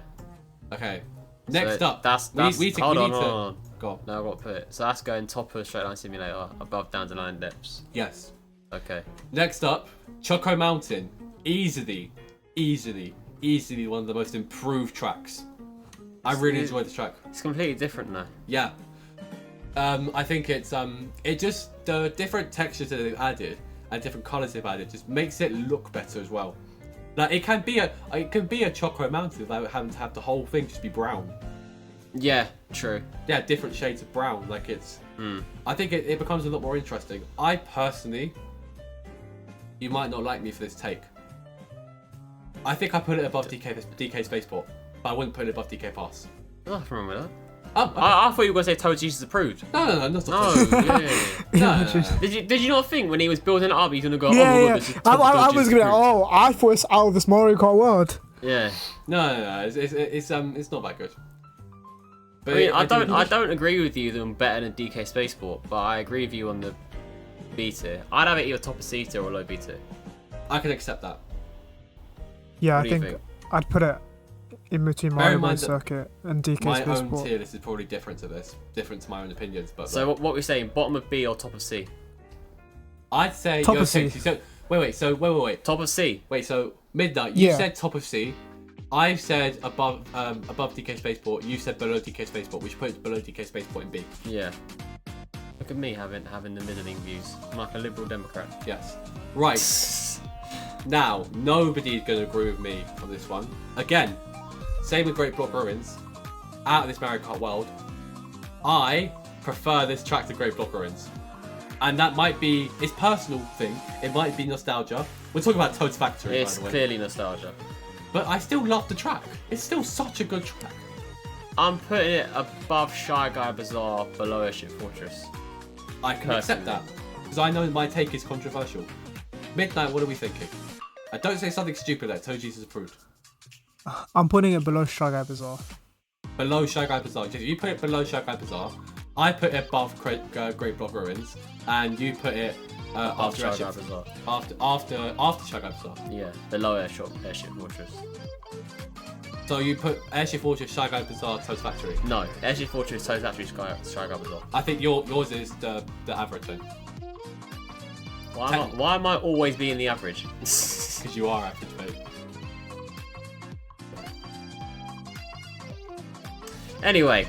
Speaker 1: Okay. Next up,
Speaker 2: hold on.
Speaker 1: Go on.
Speaker 2: No, I've got to put it. So that's going top of Straight Line Simulator, above down the line depths.
Speaker 1: Yes.
Speaker 2: Okay.
Speaker 1: Next up, Choco Mountain. Easily one of the most improved tracks. I really enjoyed the track.
Speaker 2: It's completely different now.
Speaker 1: Yeah. I think it's the different textures that they've added and different colours they've added just makes it look better as well. Like it can be a Choco Mountain without having to have the whole thing just be brown.
Speaker 2: Yeah, true.
Speaker 1: Yeah, different shades of brown. Like it's. I think it becomes a lot more interesting. I personally, you might not like me for this take. I think I put it above DK Spaceport, but I wouldn't put it above DK Pass.
Speaker 2: Oh, I remember that.
Speaker 1: Oh, okay.
Speaker 2: I thought you were going to say Toad Jesus approved.
Speaker 1: No, not
Speaker 2: No,
Speaker 1: no.
Speaker 2: Did you not think when he was building it up, he's going to go,
Speaker 3: Yeah.
Speaker 2: this is
Speaker 3: I
Speaker 2: Toad
Speaker 3: was
Speaker 2: Jesus
Speaker 3: gonna.
Speaker 2: approved.
Speaker 3: I thought it's out of this Mario Kart World.
Speaker 2: Yeah.
Speaker 1: No. It's not that good. But
Speaker 2: I mean, I don't agree with you that I'm better than DK Spaceport, but I agree with you on the B tier. I'd have it either top of C tier or low B tier.
Speaker 1: I can accept that.
Speaker 3: Yeah,
Speaker 2: What
Speaker 3: I
Speaker 2: do you
Speaker 3: think I'd put it in between Mario Kart Circuit and DK
Speaker 1: My
Speaker 3: Spaceport.
Speaker 1: own tier list is probably different to my own opinions. But
Speaker 2: So what we're saying, bottom of B or top of C?
Speaker 1: I'd say
Speaker 3: Top of
Speaker 1: okay,
Speaker 3: C.
Speaker 1: So wait.
Speaker 2: Top of C.
Speaker 1: Wait, so Mydnite, you
Speaker 3: Yeah.
Speaker 1: said top of C. I said above DK Spaceport. You said below DK Spaceport. We should put it below DK Spaceport in B.
Speaker 2: Yeah. Look at me having the middling views. I'm like a liberal Democrat.
Speaker 1: Yes. Right. Now, nobody's going to agree with me on this one. Again, same with Great Block Ruins. Out of this Mario Kart World, I prefer this track to Great Block Ruins. And that might be its personal thing. It might be nostalgia. We're talking about Toad's Factory,
Speaker 2: It's
Speaker 1: by the way.
Speaker 2: clearly nostalgia.
Speaker 1: But I still love the track. It's still such a good track.
Speaker 2: I'm putting it above Shy Guy Bazaar, below Airship Fortress.
Speaker 1: I can accept that. Because I know my take is controversial. Mydnite, what are we thinking? Don't say something stupid like Toad Jesus approved.
Speaker 3: I'm putting it below Shy Guy Bazaar.
Speaker 1: Below Shy Guy Bazaar. If you put it below Shy Guy Bazaar, I put it above Great Block Ruins, and you put it after
Speaker 2: Shy Guy
Speaker 1: Airship.
Speaker 2: Bazaar.
Speaker 1: After Shy Guy Bazaar.
Speaker 2: Yeah, below Airship Fortress.
Speaker 1: So you put Airship Fortress, Shy Guy Bazaar, Toad's Factory.
Speaker 2: No, Airship Fortress, Toad's Factory, Shy Guy Bazaar.
Speaker 1: I think yours is the average then.
Speaker 2: Why am I always being the average?
Speaker 1: Because you are average, mate.
Speaker 2: Anyway,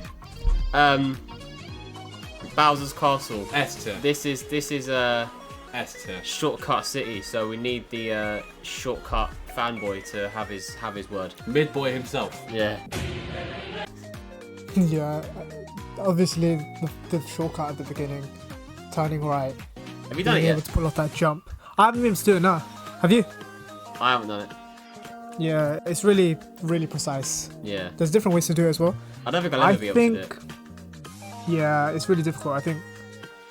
Speaker 2: Bowser's Castle.
Speaker 1: S tier.
Speaker 2: This is a
Speaker 1: S tier.
Speaker 2: shortcut city, so we need the shortcut fanboy to have his word.
Speaker 1: Mid-boy himself.
Speaker 2: Yeah.
Speaker 3: Yeah, obviously the shortcut at the beginning, turning right,
Speaker 2: Have you done it
Speaker 3: being able
Speaker 2: yet?
Speaker 3: to pull off that jump. I haven't been able to do it now. Have you?
Speaker 2: I haven't done it.
Speaker 3: Yeah, it's really, really precise.
Speaker 2: Yeah.
Speaker 3: There's different ways to do it as well.
Speaker 2: I don't think I'll ever be able to do it.
Speaker 3: Yeah, it's really difficult. I think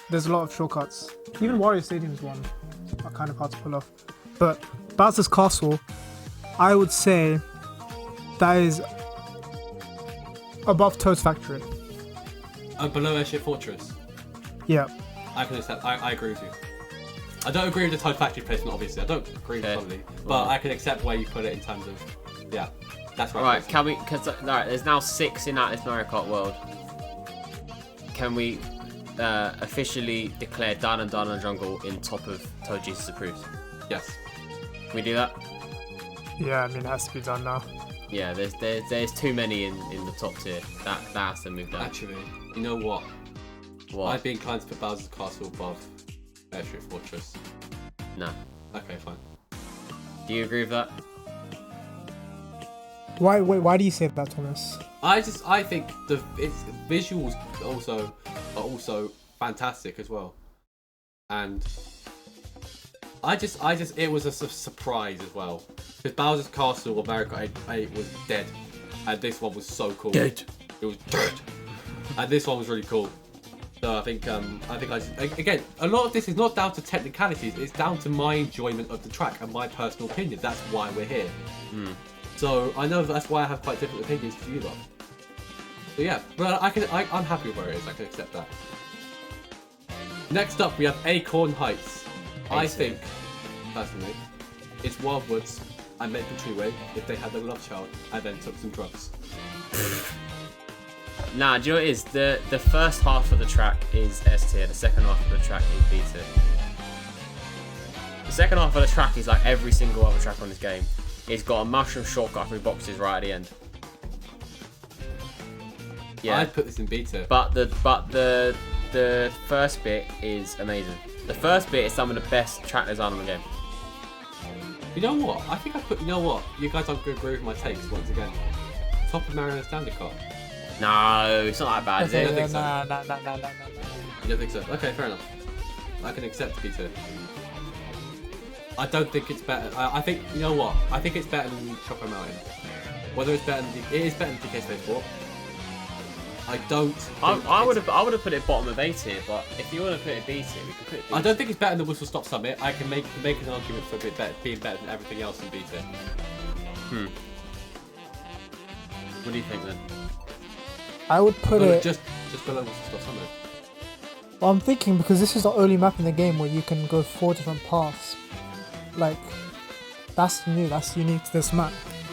Speaker 3: there's a lot of shortcuts. Even Wario Stadium's one are kind of hard to pull off. But Bowser's Castle, I would say that is above Toad's Factory.
Speaker 1: Below Airship Fortress.
Speaker 3: Yeah.
Speaker 1: I can accept. I agree with you. I don't agree with the Toad Factory placement, obviously. I don't agree
Speaker 2: Okay.
Speaker 1: totally, but I can accept where you put it in terms of, yeah, that's right.
Speaker 2: Alright, can we? Alright, there's now 6 in Atlas Mario Kart World. Can we officially declare Dan and Dana Jungle in top of Toad Jesus Approved?
Speaker 1: Yes.
Speaker 2: Can we do that?
Speaker 3: Yeah, I mean, it has to be done now.
Speaker 2: Yeah, there's too many in the top tier. That has to move down.
Speaker 1: Actually, you know what?
Speaker 2: What?
Speaker 1: I'd be inclined to put Bowser's Castle above Airship Fortress.
Speaker 2: No.
Speaker 1: Okay, fine.
Speaker 2: Do you agree with that?
Speaker 3: Why do you say that, Thomas?
Speaker 1: I think its visuals are also fantastic as well, and it was a surprise as well, because Bowser's Castle of Mario Kart 8 was dead, and this one was so cool.
Speaker 2: Dead.
Speaker 1: It was dead, and this one was really cool. So I think again, a lot of this is not down to technicalities. It's down to my enjoyment of the track and my personal opinion. That's why we're here. So I know that's why I have quite different opinions to you lot. So yeah, but I'm happy with where it is. I can accept that. Next up, we have Acorn Heights. I think, personally, it's Wildwoods and Maple Treeway if they had a love child and then took some drugs.
Speaker 2: Nah, do you know what it is? The first half of the track is S tier, the second half of the track is B tier. The second half of the track is like every single other track on this game. It's got a mushroom shortcut through boxes right at the end. Yeah.
Speaker 1: I'd put this in B tier.
Speaker 2: But the first bit is amazing. The first bit is some of the best track design on the game.
Speaker 1: You know what? I think I put. You know what? You guys aren't going to agree with my takes once again. Top of Mario Standard Car.
Speaker 2: No, it's not that bad, is
Speaker 1: I
Speaker 2: it?
Speaker 1: don't think so.
Speaker 3: Nah.
Speaker 1: You don't think so? Okay, fair enough. I can accept B tier. I don't think it's better. I think, you know what? I think it's better than Choco Mountain. Whether it's better than it is better than DK Space 4. I don't.
Speaker 2: I would have put it bottom of A tier, but if you want to put it B tier, we can put it B.
Speaker 1: I don't think it's better than Whistle Stop Summit. I can make an argument for being better than everything else in B tier.
Speaker 2: What do you think then?
Speaker 3: I would put it.
Speaker 1: Just below Whistle Stop Summit.
Speaker 3: Well, I'm thinking because this is the only map in the game where you can go 4 different paths. Like, that's new. That's unique to this map.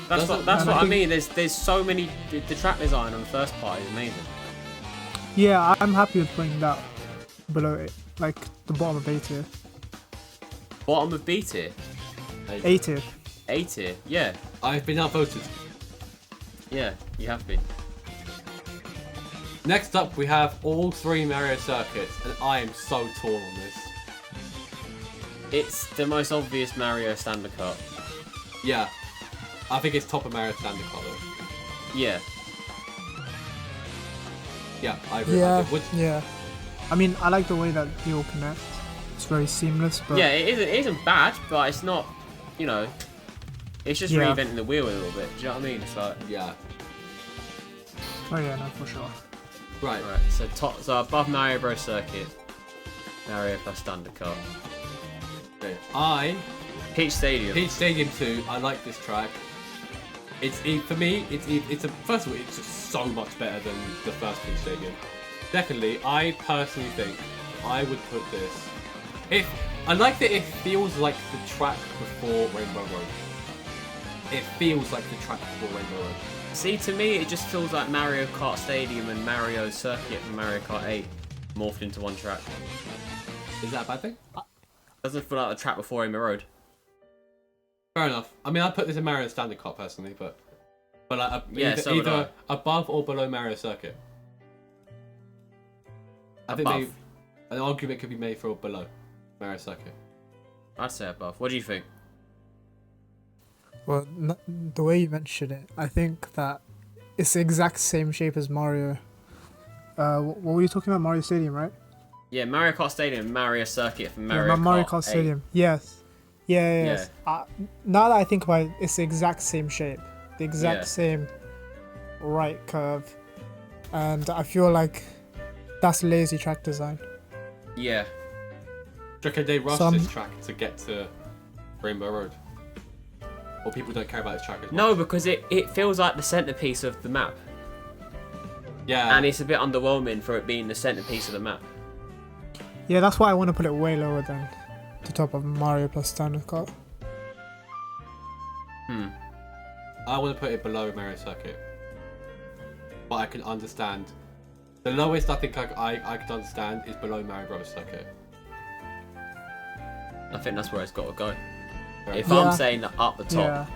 Speaker 2: That's what I mean. There's so many. The track design on the first part is amazing.
Speaker 3: Yeah, I'm happy with putting that below it, like the bottom of A tier.
Speaker 2: Bottom of B tier,
Speaker 3: A tier.
Speaker 2: A tier. Yeah,
Speaker 1: I've been outvoted.
Speaker 2: yeah, you have been.
Speaker 1: Next up, we have all 3 Mario circuits, and I am so torn on this.
Speaker 2: It's the most obvious Mario standard cut.
Speaker 1: Yeah, I think it's top of Mario Standard Car though.
Speaker 2: Yeah.
Speaker 1: Yeah, I agree.
Speaker 3: Yeah. I mean, I like the way that they all connect. very seamless. But
Speaker 2: Yeah, it isn't bad, but it's not, you know, it's just
Speaker 3: Yeah.
Speaker 2: reinventing the wheel a little bit. Do you know what I mean? It's like,
Speaker 1: Yeah.
Speaker 3: oh yeah, no, for sure.
Speaker 1: Right.
Speaker 2: right, so above Mario Bros. Circuit, Mario plus Thundercut.
Speaker 1: Okay.
Speaker 2: Peach Stadium.
Speaker 1: Peach Stadium 2. I like this track. For me. It's first of all, it's just so much better than the first Peach Stadium. Secondly, I personally think I would put this. I like that it feels like the track before Rainbow Road. It feels like the track before Rainbow Road.
Speaker 2: See, to me, it just feels like Mario Kart Stadium and Mario Circuit from Mario Kart 8 morphed into one track.
Speaker 1: Is that a bad thing?
Speaker 2: Doesn't feel like the track before Rainbow Road.
Speaker 1: Fair enough. I mean, I'd put this in Mario Standard Kart personally, but like,
Speaker 2: Yeah, so would
Speaker 1: either above or below Mario Circuit. I think
Speaker 2: Above.
Speaker 1: an argument could be made for below Mario Circuit.
Speaker 2: I'd say above. What do you think?
Speaker 3: Well, the way you mentioned it, I think that it's the exact same shape as Mario. What were you talking about? Mario Stadium, right?
Speaker 2: Yeah, Mario Kart Stadium and Mario Circuit from Mario
Speaker 3: Yeah,
Speaker 2: Kart
Speaker 3: Mario Kart
Speaker 2: 8.
Speaker 3: Stadium. Yes. Yeah. Yes. Now that I think about it, it's the exact same shape, the exact
Speaker 2: Yeah.
Speaker 3: same right curve, and I feel like that's lazy track design.
Speaker 2: Yeah.
Speaker 1: Do you reckon they rushed
Speaker 3: Some-
Speaker 1: this track to get to Rainbow Road? Or people don't care about this track as much?
Speaker 2: No, because it feels like the centerpiece of the map.
Speaker 1: Yeah.
Speaker 2: And it's a bit underwhelming for it being the centerpiece of the map.
Speaker 3: Yeah, that's why I want to put it way lower than the top of Mario plus Standard Kart.
Speaker 1: I want to put it below Mario Circuit. But I can understand. The lowest I think I could understand is below Mario Bros. Circuit.
Speaker 2: I think that's where it's got to go.
Speaker 1: Fair
Speaker 2: If
Speaker 1: enough.
Speaker 2: I'm saying up the top,
Speaker 3: Yeah.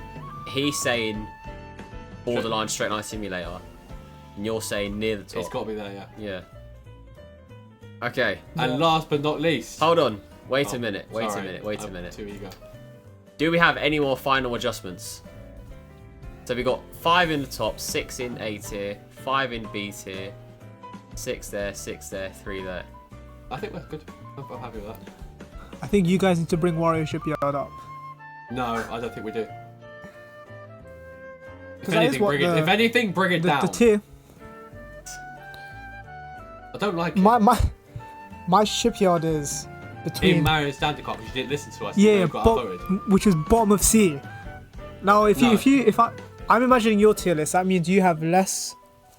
Speaker 2: he's saying borderline straight line simulator, and you're saying near the top.
Speaker 1: It's got to be there, yeah.
Speaker 2: Yeah. Okay.
Speaker 1: And last but not least.
Speaker 2: Hold on. Wait
Speaker 1: Oh,
Speaker 2: a minute. Wait
Speaker 1: sorry,
Speaker 2: a minute. Wait a
Speaker 1: I'm
Speaker 2: minute.
Speaker 1: Too eager.
Speaker 2: Do we have any more final adjustments? So we got 5 in the top, 6 in A tier, 5 in B tier, 6 there, 6 there, 3 there.
Speaker 1: I think we're good. I'm happy with that.
Speaker 3: I think you guys need to bring Wario Shipyard up.
Speaker 1: No, I don't think we do. If
Speaker 3: 'Cause that is
Speaker 1: anything,
Speaker 3: what
Speaker 1: bring it. If anything, bring it down.
Speaker 3: The tier.
Speaker 1: I don't like it.
Speaker 3: My shipyard is between
Speaker 1: In Mario Standard Kart, because you didn't listen to us.
Speaker 3: yeah,
Speaker 1: You got outvoted.
Speaker 3: which is bottom of C. Now, I'm imagining your tier list, that means you have less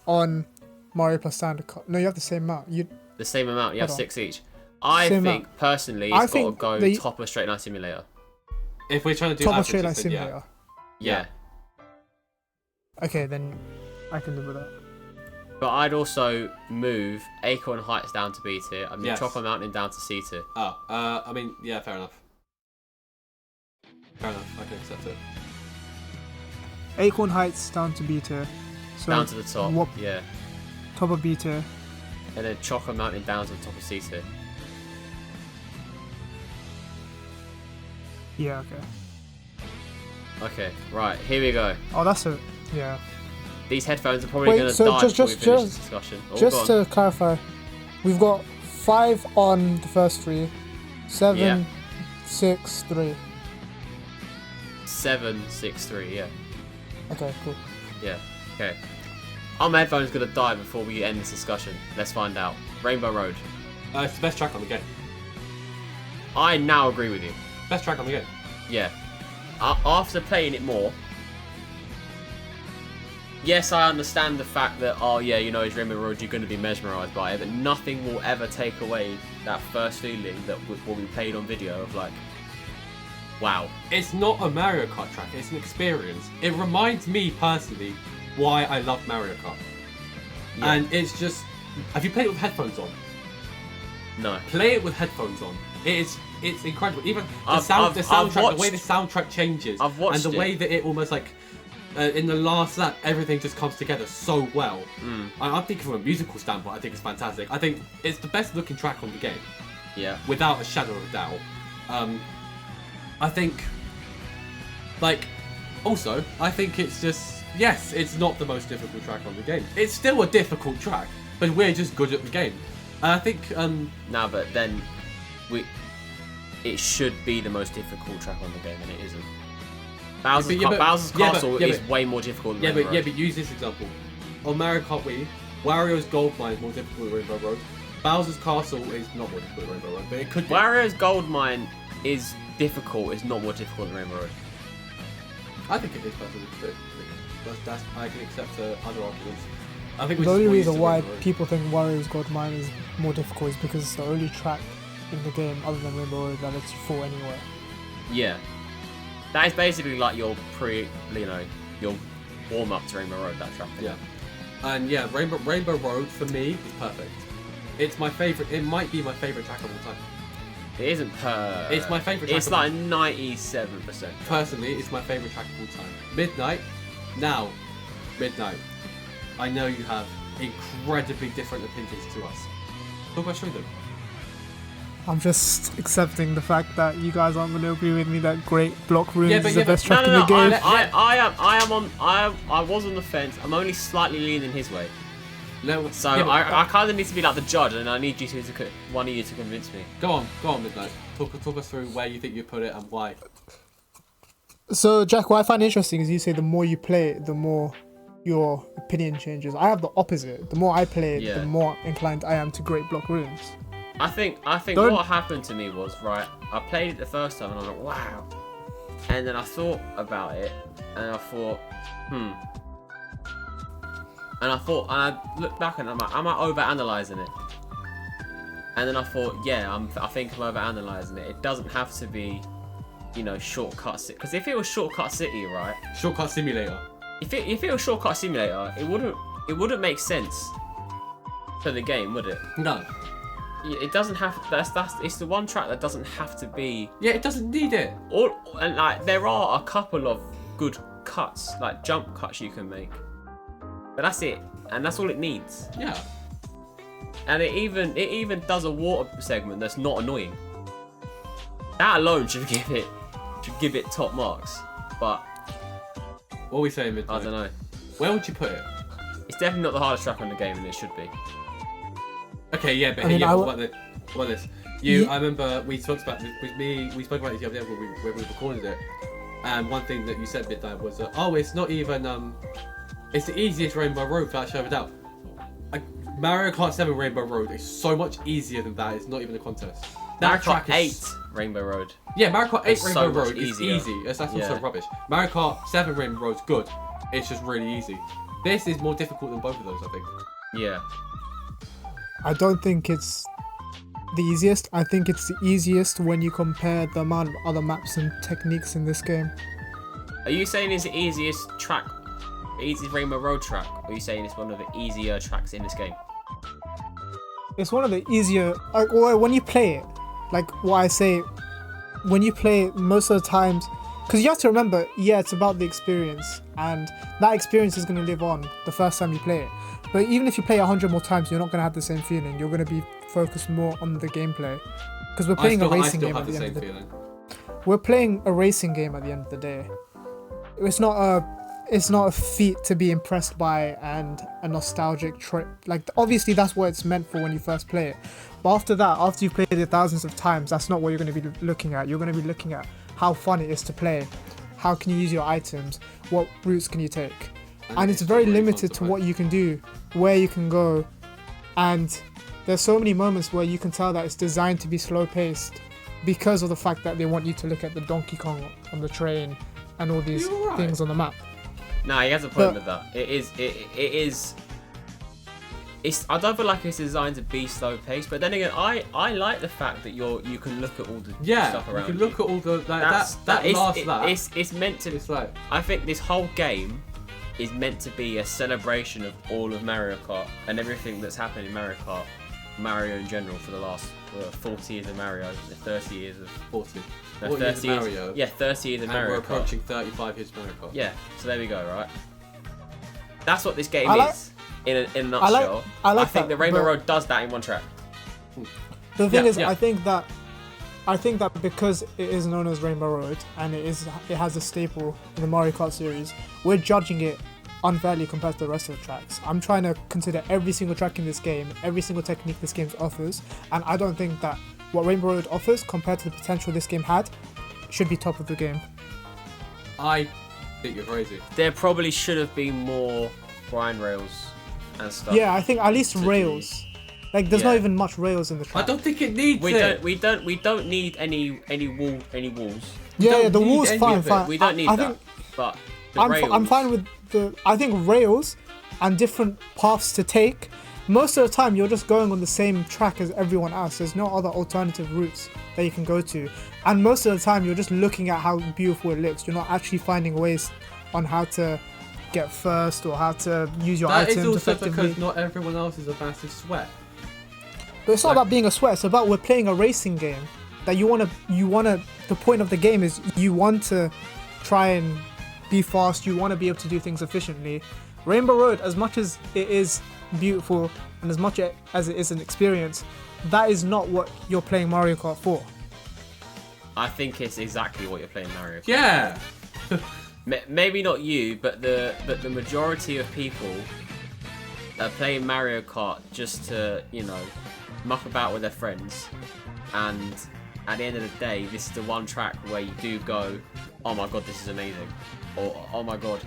Speaker 3: on Mario plus Standard Kart. No, you have the same amount.
Speaker 2: The same amount, you have
Speaker 3: Hold on.
Speaker 2: 6 each. I
Speaker 3: Same
Speaker 2: think,
Speaker 3: amount.
Speaker 2: personally,
Speaker 3: I
Speaker 2: it's got to
Speaker 3: think
Speaker 2: go
Speaker 3: they-
Speaker 2: top of straight line simulator.
Speaker 1: If we're trying to do
Speaker 3: top of
Speaker 1: averages,
Speaker 3: straight line
Speaker 1: then
Speaker 3: simulator.
Speaker 2: Yeah.
Speaker 3: Okay, then I can live with that.
Speaker 2: But I'd also move Acorn Heights down to B tier. I mean,
Speaker 1: Yes.
Speaker 2: Chocolate Mountain down to C tier.
Speaker 1: Oh, I mean, yeah, fair enough. Fair enough, I can accept it.
Speaker 3: Acorn Heights down to B tier. So
Speaker 2: Down to the top.
Speaker 3: what-
Speaker 2: Yeah.
Speaker 3: top of B tier.
Speaker 2: And then Chocolate Mountain down to the top of C tier.
Speaker 3: Yeah, okay.
Speaker 2: Okay, right, here we go.
Speaker 3: Oh, that's it. Yeah.
Speaker 2: These headphones are probably
Speaker 3: Wait,
Speaker 2: going to
Speaker 3: so
Speaker 2: die
Speaker 3: just-
Speaker 2: before we
Speaker 3: just-
Speaker 2: finish
Speaker 3: just-
Speaker 2: this discussion. Oh,
Speaker 3: Just
Speaker 2: go on.
Speaker 3: to clarify, we've got 5 on the first 3, 7,
Speaker 2: Yeah.
Speaker 3: 6, 3.
Speaker 2: 7, 6, 3, yeah.
Speaker 3: Okay, cool.
Speaker 2: Yeah, okay. Are my headphones going to die before we end this discussion? Let's find out. Rainbow Road.
Speaker 1: It's the best track on the game.
Speaker 2: I now agree with you.
Speaker 1: Best track on the game.
Speaker 2: Yeah. After playing it more, yes, I understand the fact that, oh yeah, you know, it's Rainbow Road, you're going to be mesmerised by it, but nothing will ever take away that first feeling that what we played on video of like, wow.
Speaker 1: It's not a Mario Kart track, it's an experience. It reminds me personally why I love Mario Kart.
Speaker 2: Yeah.
Speaker 1: And it's just, have you played it with headphones on?
Speaker 2: No.
Speaker 1: Play it with headphones on. It's incredible. Even the
Speaker 2: I've
Speaker 1: soundtrack, the way
Speaker 2: watched-
Speaker 1: the soundtrack changes,
Speaker 2: I've watched
Speaker 1: and the way
Speaker 2: it.
Speaker 1: that it almost like in the last lap, everything just comes together so well. I'm thinking from a musical standpoint, I think it's fantastic. I think it's the best looking track on the game,
Speaker 2: Yeah.
Speaker 1: without a shadow of a doubt. I think, like, also, I think it's just, yes, it's not the most difficult track on the game. It's still a difficult track, but we're just good at the game. And I think,
Speaker 2: No, but then it should be the most difficult track on the game, and it isn't.
Speaker 1: but-
Speaker 2: Bowser's
Speaker 1: yeah, but-
Speaker 2: Castle
Speaker 1: yeah,
Speaker 2: is
Speaker 1: but-
Speaker 2: way more difficult than
Speaker 1: Yeah,
Speaker 2: Rainbow Road.
Speaker 1: but use this example. On Mario Kart Wii, Wario's Gold Mine is more difficult than Rainbow Road. Bowser's Castle is not more difficult than Rainbow Road, but it could be.
Speaker 2: Wario's Gold Mine is difficult. It's not more difficult than Rainbow Road.
Speaker 1: I think it is personally. That's I can accept other arguments. I think
Speaker 3: The only reason why people think Wario's Gold Mine is more difficult is because it's the only track in the game other than Rainbow Road that lets you fall anywhere.
Speaker 2: Yeah. That is basically like your your warm up to Rainbow Road, that track.
Speaker 1: Yeah. And yeah, Rainbow Road for me is perfect. It's my favorite. It might be my favorite track of all time.
Speaker 2: It isn't
Speaker 1: It's my favorite track.
Speaker 2: It's like 97%.
Speaker 1: Personally, it's my favorite track of all time. Mydnite. Now, Mydnite. I know you have incredibly different opinions to us. Talk us through them.
Speaker 3: I'm just accepting the fact that you guys aren't going to agree with me that Great Block Ruins is the best
Speaker 2: no,
Speaker 3: track
Speaker 2: no,
Speaker 3: in the game.
Speaker 2: I was on the fence. I'm only slightly leaning his way.
Speaker 1: No,
Speaker 2: So I kind of need to be like the judge, and I need you one of you to convince me.
Speaker 1: Go on, Mydnite. Talk us through where you think you put it and why.
Speaker 3: So, Jack, what I find interesting is you say the more you play it, the more your opinion changes. I have the opposite. The more I play it, the more inclined I am to Great Block Ruins.
Speaker 2: I think what happened to me was, right, I played it the first time and I was like, wow. And then I thought about it and I thought, And I looked back and I'm like, am I over-analysing it? And then I thought, yeah, I think I'm over-analysing it. It doesn't have to be, Shortcut City. Because if it was Shortcut City, right?
Speaker 1: Shortcut Simulator.
Speaker 2: If it was Shortcut Simulator, it wouldn't make sense for the game, would it?
Speaker 1: No.
Speaker 2: It doesn't have. It's the one track that doesn't have to be.
Speaker 1: Yeah, it doesn't need it.
Speaker 2: And there are a couple of good cuts, like jump cuts you can make, but that's it, and that's all it needs.
Speaker 1: Yeah.
Speaker 2: And it even does a water segment that's not annoying. That alone should give it top marks. But
Speaker 1: what are we saying, Mydnite?
Speaker 2: I don't know.
Speaker 1: Where would you put it?
Speaker 2: It's definitely not the hardest track on the game, and it should be.
Speaker 1: Okay, yeah, but what about this? I remember we spoke about this with me. We spoke about it the other day when we recorded it, and one thing that you said, Mydnite, was it's not even it's the easiest Rainbow Road without a shadow of a doubt. Mario Kart 7 Rainbow Road is so much easier than that. It's not even a contest.
Speaker 2: Mario Kart 8 Rainbow Road.
Speaker 1: Yeah, Mario Kart 8
Speaker 2: so
Speaker 1: Rainbow
Speaker 2: much
Speaker 1: Road is
Speaker 2: easier.
Speaker 1: easy. That's also rubbish. Mario Kart 7 Rainbow Road's good. It's just really easy. This is more difficult than both of those, I think.
Speaker 2: Yeah.
Speaker 3: I don't think it's the easiest. I think it's the easiest when you compare the amount of other maps and techniques in this game.
Speaker 2: Are you saying it's the easiest track, easiest Rainbow Road track, or are you saying it's one of the easier tracks in this game?
Speaker 3: It's one of the easier. When you play it, like what I say, when you play it, most of the times, because you have to remember, it's about the experience, and that experience is going to live on the first time you play it. But even if you play 100 more times, you're not going to have the same feeling. You're going to be focused more on the gameplay, because we're playing a racing game at the end of the day. We're playing a racing game at the end of the day. It's not a feat to be impressed by and a nostalgic trip. Like, obviously that's what it's meant for when you first play it. But after that, after you've played it thousands of times, that's not what you're going to be looking at. You're going to be looking at how fun it is to play. How can you use your items? What routes can you take? And it's very limited to what you can do, where you can go. And there's so many moments where you can tell that it's designed to be slow paced because of the fact that they want you to look at the Donkey Kong on the train and all these things on the map.
Speaker 2: No, he has a point with that. It is. I don't feel like it's designed to be slow paced, but then again, I like the fact that you can look at all the stuff around.
Speaker 1: You can look at all the
Speaker 2: It's meant to.
Speaker 1: It's like,
Speaker 2: I think this whole game is meant to be a celebration of all of Mario Kart and everything that's happened in Mario Kart, Mario in general, for the last 40 years of Mario, 30 years of
Speaker 1: 40.
Speaker 2: No,
Speaker 1: 40 years
Speaker 2: 30
Speaker 1: of Mario.
Speaker 2: Yeah, 30 years of Mario
Speaker 1: we're
Speaker 2: Kart.
Speaker 1: approaching 35 years of Mario Kart.
Speaker 2: Yeah, so there we go, right? That's what this game is in a nutshell.
Speaker 3: I
Speaker 2: think the Rainbow Road does that in one track.
Speaker 3: The thing is, I think that because it is known as Rainbow Road and it has a staple in the Mario Kart series, we're judging it unfairly compared to the rest of the tracks. I'm trying to consider every single track in this game, every single technique this game offers, and I don't think that what Rainbow Road offers compared to the potential this game had, it should be top of the game.
Speaker 1: I think you're crazy.
Speaker 2: There probably should have been more grind rails and stuff.
Speaker 3: Yeah, I think at least
Speaker 2: to
Speaker 3: rails. Like, there's
Speaker 2: Yeah.
Speaker 3: not even much rails in the track.
Speaker 1: I don't think it needs
Speaker 2: We
Speaker 1: it.
Speaker 2: don't need any walls.
Speaker 3: Yeah, the
Speaker 1: need
Speaker 3: walls
Speaker 1: any
Speaker 3: fine,
Speaker 1: of it.
Speaker 3: fine.
Speaker 2: We don't need
Speaker 3: I
Speaker 2: that.
Speaker 3: think
Speaker 2: But the
Speaker 3: I'm
Speaker 2: rails,
Speaker 3: fine with the. I think rails and different paths to take. Most of the time, you're just going on the same track as everyone else. There's no other alternative routes that you can go to, and most of the time, you're just looking at how beautiful it looks. You're not actually finding ways on how to get first or how to use your
Speaker 1: That is
Speaker 3: items
Speaker 1: also
Speaker 3: effectively.
Speaker 1: because not everyone else is a massive sweat.
Speaker 3: But it's not
Speaker 1: Like-
Speaker 3: about being a sweat. It's about we're playing a racing game. That you wanna. The point of the game is you want to try and be fast. You want to be able to do things efficiently. Rainbow Road, as much as it is beautiful and as much as it is an experience, that is not what you're playing Mario Kart for.
Speaker 2: I think it's exactly what you're playing Mario.
Speaker 1: Yeah.
Speaker 2: Maybe not you, but the majority of people are playing Mario Kart just to, muck about with their friends. And at the end of the day, this is the one track where you do go, oh my god, this is amazing, or oh my god.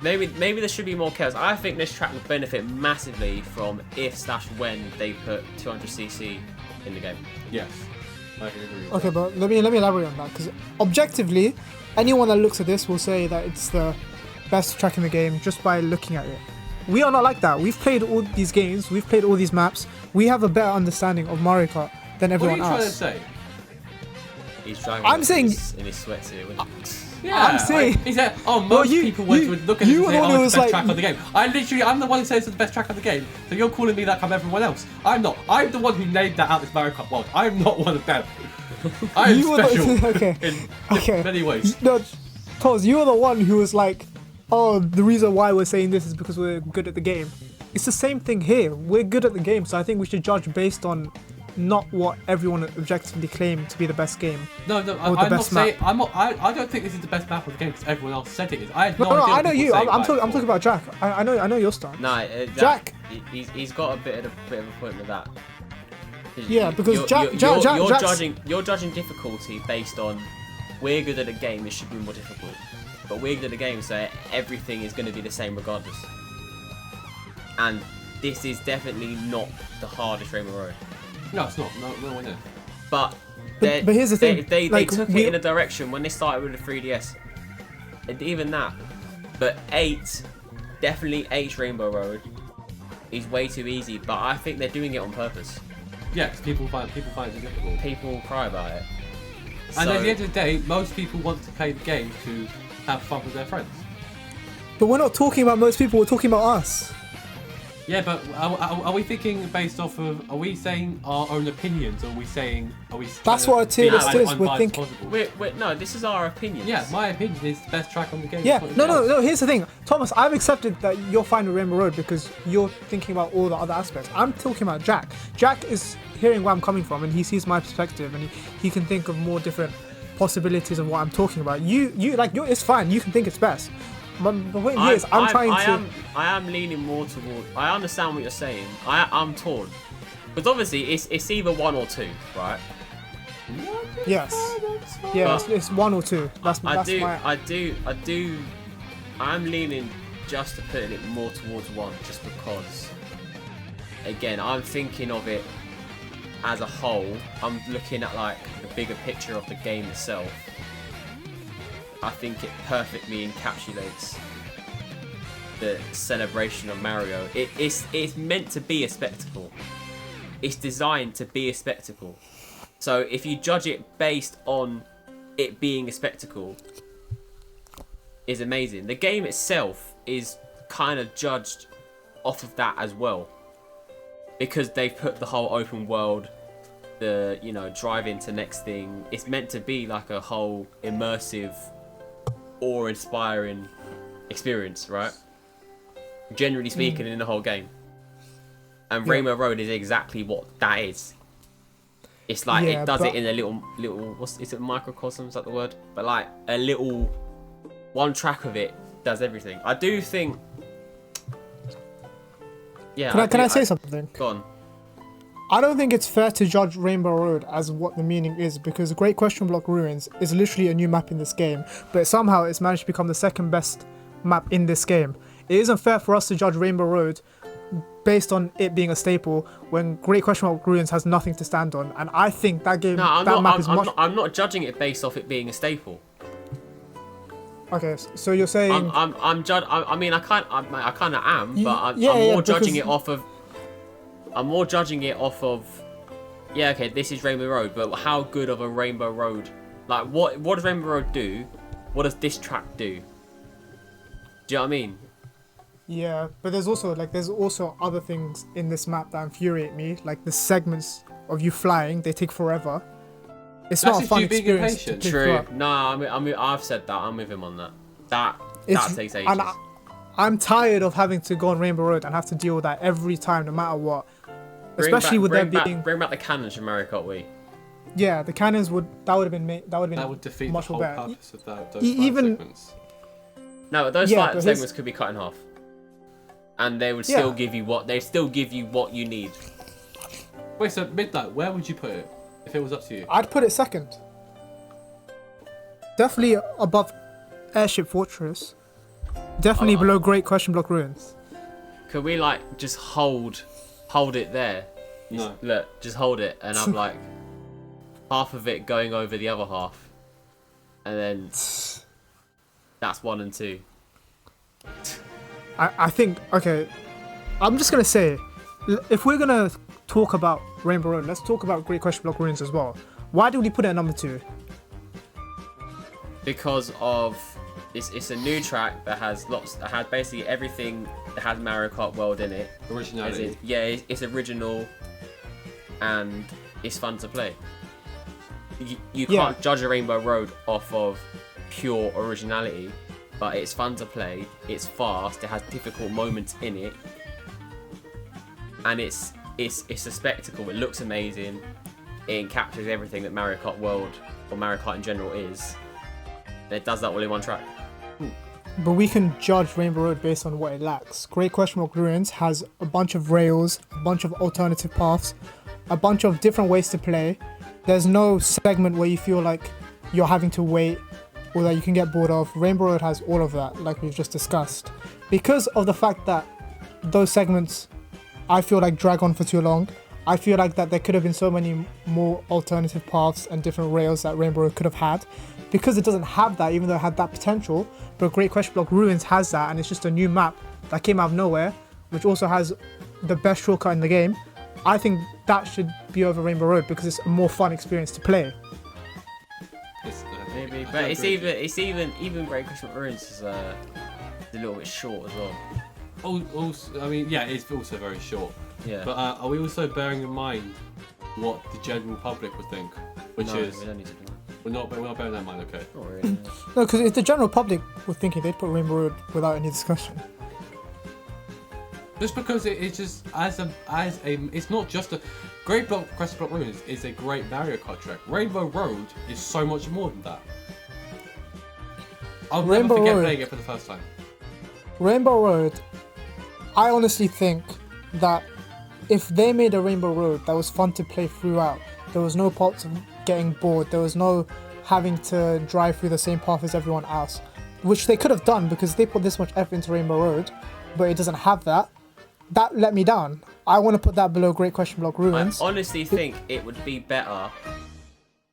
Speaker 2: Maybe there should be more chaos. I think this track would benefit massively from if/when they put 200cc in the game.
Speaker 1: Yes. I can agree with
Speaker 3: Okay, but let me elaborate on that, because objectively, anyone that looks at this will say that it's the best track in the game just by looking at it. We are not like that. We've played all these games, we've played all these maps. We have a better understanding of Mario Kart than
Speaker 1: that. What are
Speaker 3: everyone
Speaker 1: you trying to
Speaker 3: else.
Speaker 1: say?
Speaker 2: He's driving
Speaker 3: I'm saying-
Speaker 2: in his sweatsuit.
Speaker 1: Yeah,
Speaker 3: I'm saying-
Speaker 1: he said, oh, most
Speaker 3: Well, you-
Speaker 1: people would look at it
Speaker 3: you
Speaker 1: and
Speaker 3: were
Speaker 1: say,
Speaker 3: the one
Speaker 1: oh,
Speaker 3: who
Speaker 1: it's the
Speaker 3: was
Speaker 1: best
Speaker 3: like-
Speaker 1: track on the game. I'm the one who says it's the best track on the game, so you're calling me like I'm everyone else. I'm not. I'm the one who named that out, this Mario Kart World. I'm not one of them. I am
Speaker 3: You were the-
Speaker 1: special
Speaker 3: okay.
Speaker 1: in many ways.
Speaker 3: No, Toz, you were the one who was like, oh, the reason why we're saying this is because we're good at the game. It's the same thing here. We're good at the game, so I think we should judge based on not what everyone objectively claimed to be the best game.
Speaker 1: No,
Speaker 3: Or the
Speaker 1: I'm not
Speaker 3: best
Speaker 1: saying.
Speaker 3: map.
Speaker 1: I don't think this is the best map of the game because everyone else said it is. I have
Speaker 3: No,
Speaker 1: no,
Speaker 3: no,
Speaker 1: idea.
Speaker 3: I
Speaker 1: what
Speaker 3: know
Speaker 1: people
Speaker 3: you.
Speaker 1: say
Speaker 3: I'm
Speaker 1: about it
Speaker 3: talking about Jack. I know your stance.
Speaker 2: No,
Speaker 3: Jack.
Speaker 2: He's got a bit of a point with that.
Speaker 3: Yeah, because
Speaker 2: you're,
Speaker 3: Jack-
Speaker 2: you're,
Speaker 3: Jack-
Speaker 2: you're
Speaker 3: Jack's-
Speaker 2: judging difficulty based on we're good at a game. It should be more difficult, but we're good at the game, so everything is going to be the same regardless. And this is definitely not the hardest Rainbow Road.
Speaker 1: No, it's not. No one is.
Speaker 2: But
Speaker 3: But here's the thing,
Speaker 2: they
Speaker 3: like,
Speaker 2: took
Speaker 3: we-
Speaker 2: it in a direction when they started with the 3DS. And even that. But 8, definitely 8 Rainbow Road is way too easy. But I think they're doing it on purpose.
Speaker 1: Yeah, because people find it difficult.
Speaker 2: People cry about it.
Speaker 1: And
Speaker 2: So-
Speaker 1: at the end of the day, most people want to play the game to have fun with their friends.
Speaker 3: But we're not talking about most people. We're talking about us.
Speaker 1: Yeah, but are we thinking based off of? Are we saying our own opinions? Or are we saying?
Speaker 3: That's what a tier
Speaker 2: list
Speaker 3: is, we're thinking-
Speaker 2: No, this is our opinion.
Speaker 1: Yeah, my opinion is the best track on the game.
Speaker 3: Yeah,
Speaker 1: It's
Speaker 3: no,
Speaker 1: not
Speaker 3: no. Here's the thing, Thomas. I've accepted that you're fine with Rainbow Road because you're thinking about all the other aspects. I'm talking about Jack. Jack is hearing where I'm coming from, and he sees my perspective, and he can think of more different possibilities of what I'm talking about. It's fine. You can think it's best. But the point here is, I'm trying to.
Speaker 2: I am leaning more toward. I understand what you're saying. I'm torn, because obviously it's either 1 or 2, right?
Speaker 3: Yes. Yeah,
Speaker 2: But-
Speaker 3: it's 1 or 2. That's my.
Speaker 2: I'm leaning just to putting it more towards 1, just because. Again, I'm thinking of it as a whole. I'm looking at like the bigger picture of the game itself. I think it perfectly encapsulates the celebration of Mario. It's meant to be a spectacle. It's designed to be a spectacle. So if you judge it based on it being a spectacle, is amazing. The game itself is kind of judged off of that as well, because they've put the whole open world, the drive into next thing. It's meant to be like a whole immersive, awe-inspiring experience, right? Generally speaking, in the whole game. And
Speaker 3: Yeah.
Speaker 2: Rainbow Road is exactly what that is. It's like
Speaker 3: Yeah,
Speaker 2: it does
Speaker 3: but-
Speaker 2: it in a little is it microcosm? Is that the word? But like a little one track of it does everything. I do think. Yeah.
Speaker 3: Can I say something?
Speaker 2: Go on.
Speaker 3: I don't think it's fair to judge Rainbow Road as what the meaning is, because Great Question Block Ruins is literally a new map in this game, but somehow it's managed to become the second best map in this game. It isn't fair for us to judge Rainbow Road based on it being a staple when Great Question Block Ruins has nothing to stand on, and I think that game,
Speaker 2: I'm not judging it based off it being a staple.
Speaker 3: Okay, so you're saying
Speaker 2: I mean, I kind of am, but I'm more judging it off of. I'm more judging it off of. Yeah, okay, this is Rainbow Road, but how good of a Rainbow Road? Like, what does Rainbow Road do? What does this track do? Do you know what I mean?
Speaker 3: Yeah, but there's also other things in this map that infuriate me, like the segments of you flying. They take forever. It's not a fun experience.
Speaker 2: True. No, I mean, I've said that. I'm with him on that. That takes ages.
Speaker 3: And I'm tired of having to go on Rainbow Road and have to deal with that every time, no matter what. Bring back
Speaker 2: the cannons from Mario Kart Wii.
Speaker 3: Yeah, the cannons would
Speaker 1: defeat
Speaker 3: much
Speaker 1: the whole
Speaker 3: better.
Speaker 1: purpose of those segments.
Speaker 2: No, those segments could be cut in half, and they would still give you what you need.
Speaker 1: Wait, so Mydnite, where would you put it if it was up to you?
Speaker 3: I'd put it second. Definitely above Airship Fortress. Definitely below Great Question Block Ruins.
Speaker 2: Could we just hold it there?
Speaker 1: No.
Speaker 2: Look, just hold it, and I'm like half of it going over the other half, and then that's 1 and 2.
Speaker 3: I think, okay, I'm just gonna say, if we're gonna talk about Rainbow Road, let's talk about Great Question Block Ruins as well. Why did we put it at number 2?
Speaker 2: Because of it's a new track that has basically everything that has Mario Kart World in it.
Speaker 1: Originality.
Speaker 2: It's original, and it's fun to play. You can't judge a Rainbow Road off of pure originality, but it's fun to play. It's fast. It has difficult moments in it, and it's a spectacle. It looks amazing. It encaptures everything that Mario Kart World or Mario Kart in general is. And it does that all in one track.
Speaker 3: But we can judge Rainbow Road based on what it lacks. Great Question Mark Ruins has a bunch of rails, a bunch of alternative paths, a bunch of different ways to play. There's no segment where you feel like you're having to wait or that you can get bored of. Rainbow Road has all of that, like we've just discussed. Because of the fact that those segments, I feel like, drag on for too long, I feel like that there could have been so many more alternative paths and different rails that Rainbow Road could have had. Because it doesn't have that, even though it had that potential, but Great Question Block Ruins has that, and it's just a new map that came out of nowhere, which also has the best shortcut in the game. I think that should be over Rainbow Road because it's a more fun experience to play.
Speaker 2: Maybe, but it's even Great Question Block Ruins is a little bit short as well.
Speaker 1: Also, I mean, yeah, it's also very short.
Speaker 2: Yeah.
Speaker 1: But are we also bearing in mind what the general public would think?
Speaker 2: We don't need to do that.
Speaker 1: We're not bearing that in mind, okay?
Speaker 2: Not really.
Speaker 3: No, because if the general public were thinking, they'd put Rainbow Road without any discussion.
Speaker 1: Just because it's just it's not just a Great Question Block Ruins is a great Mario Kart track. Rainbow Road is so much more than that. I'll never forget playing it for the first time.
Speaker 3: Rainbow Road, I honestly think that if they made a Rainbow Road that was fun to play throughout, there was no parts of getting bored, there was no having to drive through the same path as everyone else, which they could have done because they put this much effort into Rainbow Road, but it doesn't have that. That let me down. I want to put that below Great Question Block Ruins.
Speaker 2: I honestly think it would be better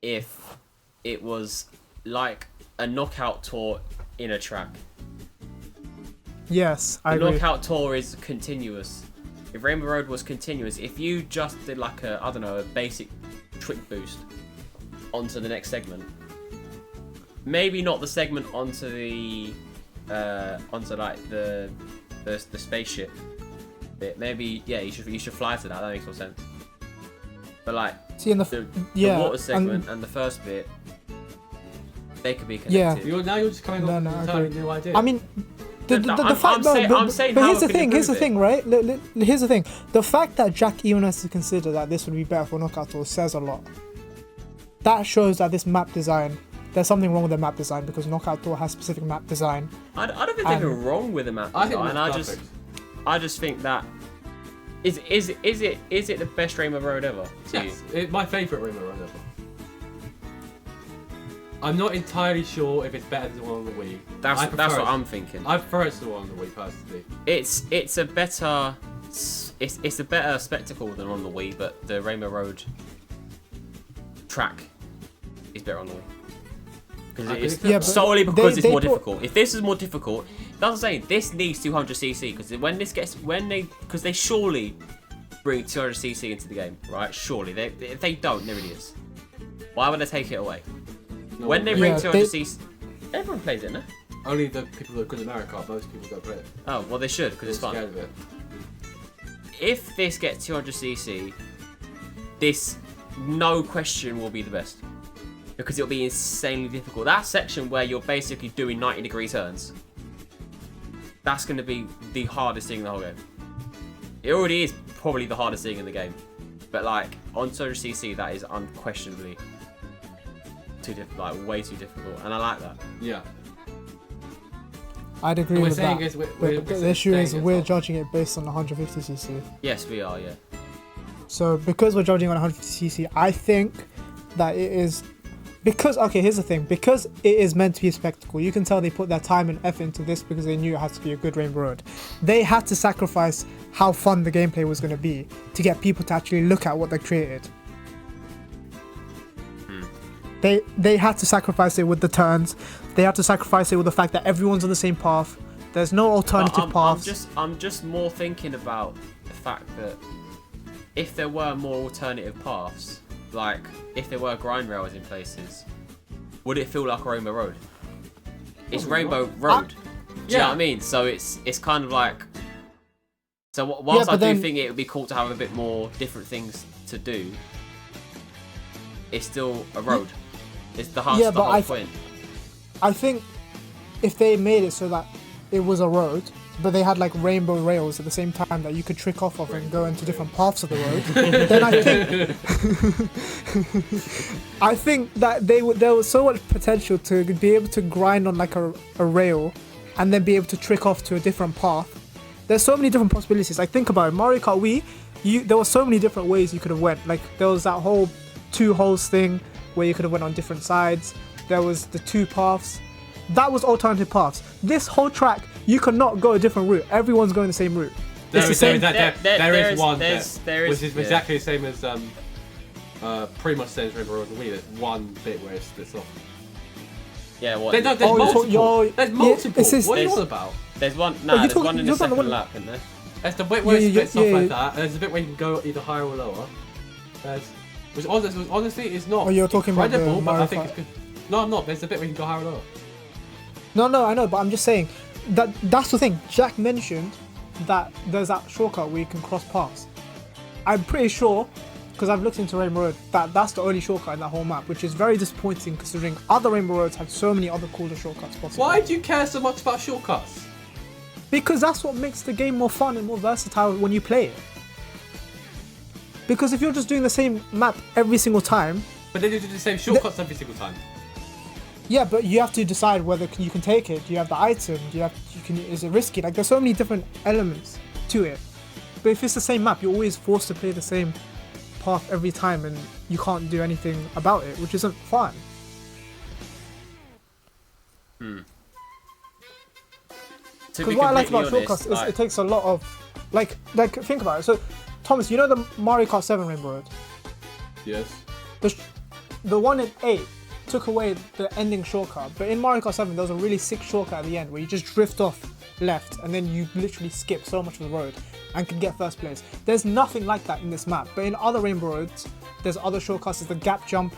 Speaker 2: if it was like a knockout tour in a track.
Speaker 3: Yes, I agree.
Speaker 2: The knockout tour is continuous. If Rainbow Road was continuous, if you just did like a basic trick boost onto the next segment, maybe not the segment onto the spaceship bit. Maybe you should fly to that. That makes more sense. But the water segment and the first bit, they could be connected.
Speaker 3: Yeah.
Speaker 1: Now you're just coming up with an entirely new idea.
Speaker 3: I mean, but here's the thing, right? Here's the thing. The fact that Jack even has to consider that this would be better for Knockout Tour says a lot. That shows that this map design, there's something wrong with the map design because Knockout Tour has specific map design.
Speaker 2: I don't think there's anything wrong with the map design.
Speaker 1: I think it's perfect.
Speaker 2: I just think that Is it the best Rainbow Road ever? To you?
Speaker 1: Yes, my favourite Rainbow Road ever. I'm not entirely sure if it's better than the one on the Wii.
Speaker 2: That's what I'm thinking.
Speaker 1: I prefer it to the one on the Wii personally.
Speaker 2: It's a better spectacle than on the Wii, but the Rainbow Road track is better on the Wii. Solely because it's more difficult. If this is more difficult, that's what I'm saying. This needs 200cc because they surely bring 200cc into the game, right? Surely if they don't, there it is. Why would they take it away?
Speaker 1: No,
Speaker 2: when they bring 200cc, everyone plays it, no?
Speaker 1: Only the people that are good at Mario Kart. Most people don't play it.
Speaker 2: Oh well, they should because it's fun.
Speaker 1: Scared of it.
Speaker 2: If this gets 200cc, this no question will be the best. Because it'll be insanely difficult. That section where you're basically doing 90-degree turns, that's going to be the hardest thing in the whole game. It already is probably the hardest thing in the game. But like, on 200cc, that is unquestionably way too difficult. And I like that.
Speaker 1: Yeah.
Speaker 3: I'd agree with that. The issue is we're
Speaker 1: judging.
Speaker 3: judging it based on 150cc.
Speaker 2: Yes, we are, yeah.
Speaker 3: So because we're judging on 150cc, I think that it is... okay, here's the thing. Because it is meant to be a spectacle, you can tell they put their time and effort into this because they knew it had to be a good Rainbow Road. They had to sacrifice how fun the gameplay was going to be to get people to actually look at what they created. They had to sacrifice it with the turns. They had to sacrifice it with the fact that everyone's on the same path. There's no alternative paths.
Speaker 2: I'm just more thinking about the fact that if there were more alternative paths, like if there were grind rails in places, would it feel like a Rainbow Road? It's Rainbow Road. Do you know what I mean? So it's kind of like. So whilst I do think it would be cool to have a bit more different things to do, it's still a road. It's the whole point.
Speaker 3: I think if they made it so that it was a road, but they had like rainbow rails at the same time that you could trick off of and go into different paths of the road, then I think that there was so much potential to be able to grind on like a rail and then be able to trick off to a different path. There's so many different possibilities. Like think about it, Mario Kart Wii, there were so many different ways you could have went. Like there was that whole 2 holes thing where you could have went on different sides. There was the 2 paths. That was alternative paths. This whole track, you cannot go a different route. Everyone's going the same route.
Speaker 1: There is one bit, which is exactly the same as pretty much the same as Rainbow Road on the Wii. There's one bit where it splits off.
Speaker 2: Yeah, what?
Speaker 1: There's multiple. There's multiple. What are you on about?
Speaker 2: There's one. There's one in the second lap, isn't there?
Speaker 1: There's the bit where it splits off like that. There's a bit where you can go either higher or lower. Which honestly is not
Speaker 3: you're talking
Speaker 1: incredible,
Speaker 3: about
Speaker 1: but I think it's good. No, I'm not. There's a bit where you can go higher or lower.
Speaker 3: No, I know, but I'm just saying that's the thing. Jack mentioned that there's that shortcut where you can cross paths. I'm pretty sure, because I've looked into Rainbow Road, that's the only shortcut in that whole map, which is very disappointing considering other Rainbow Roads have so many other cooler shortcuts possible.
Speaker 1: Why do you care so much about shortcuts?
Speaker 3: Because that's what makes the game more fun and more versatile when you play it. Because if you're just doing the same map every single time...
Speaker 1: But then you do the same shortcuts every single time.
Speaker 3: Yeah, but you have to decide whether you can take it. Do you have the item? Is it risky? Like, there's so many different elements to it. But if it's the same map, you're always forced to play the same path every time and you can't do anything about it, which isn't fun. Because what I like about shortcuts is it takes a lot of... Like, think about it. So, Thomas, you know the Mario Kart 7 Rainbow Road?
Speaker 1: Yes.
Speaker 3: The one in 8 took away the ending shortcut, but in Mario Kart 7 there was a really sick shortcut at the end where you just drift off left and then you literally skip so much of the road and can get first place. There's nothing like that in this map, but in other Rainbow Roads there's other shortcuts. There's the gap jump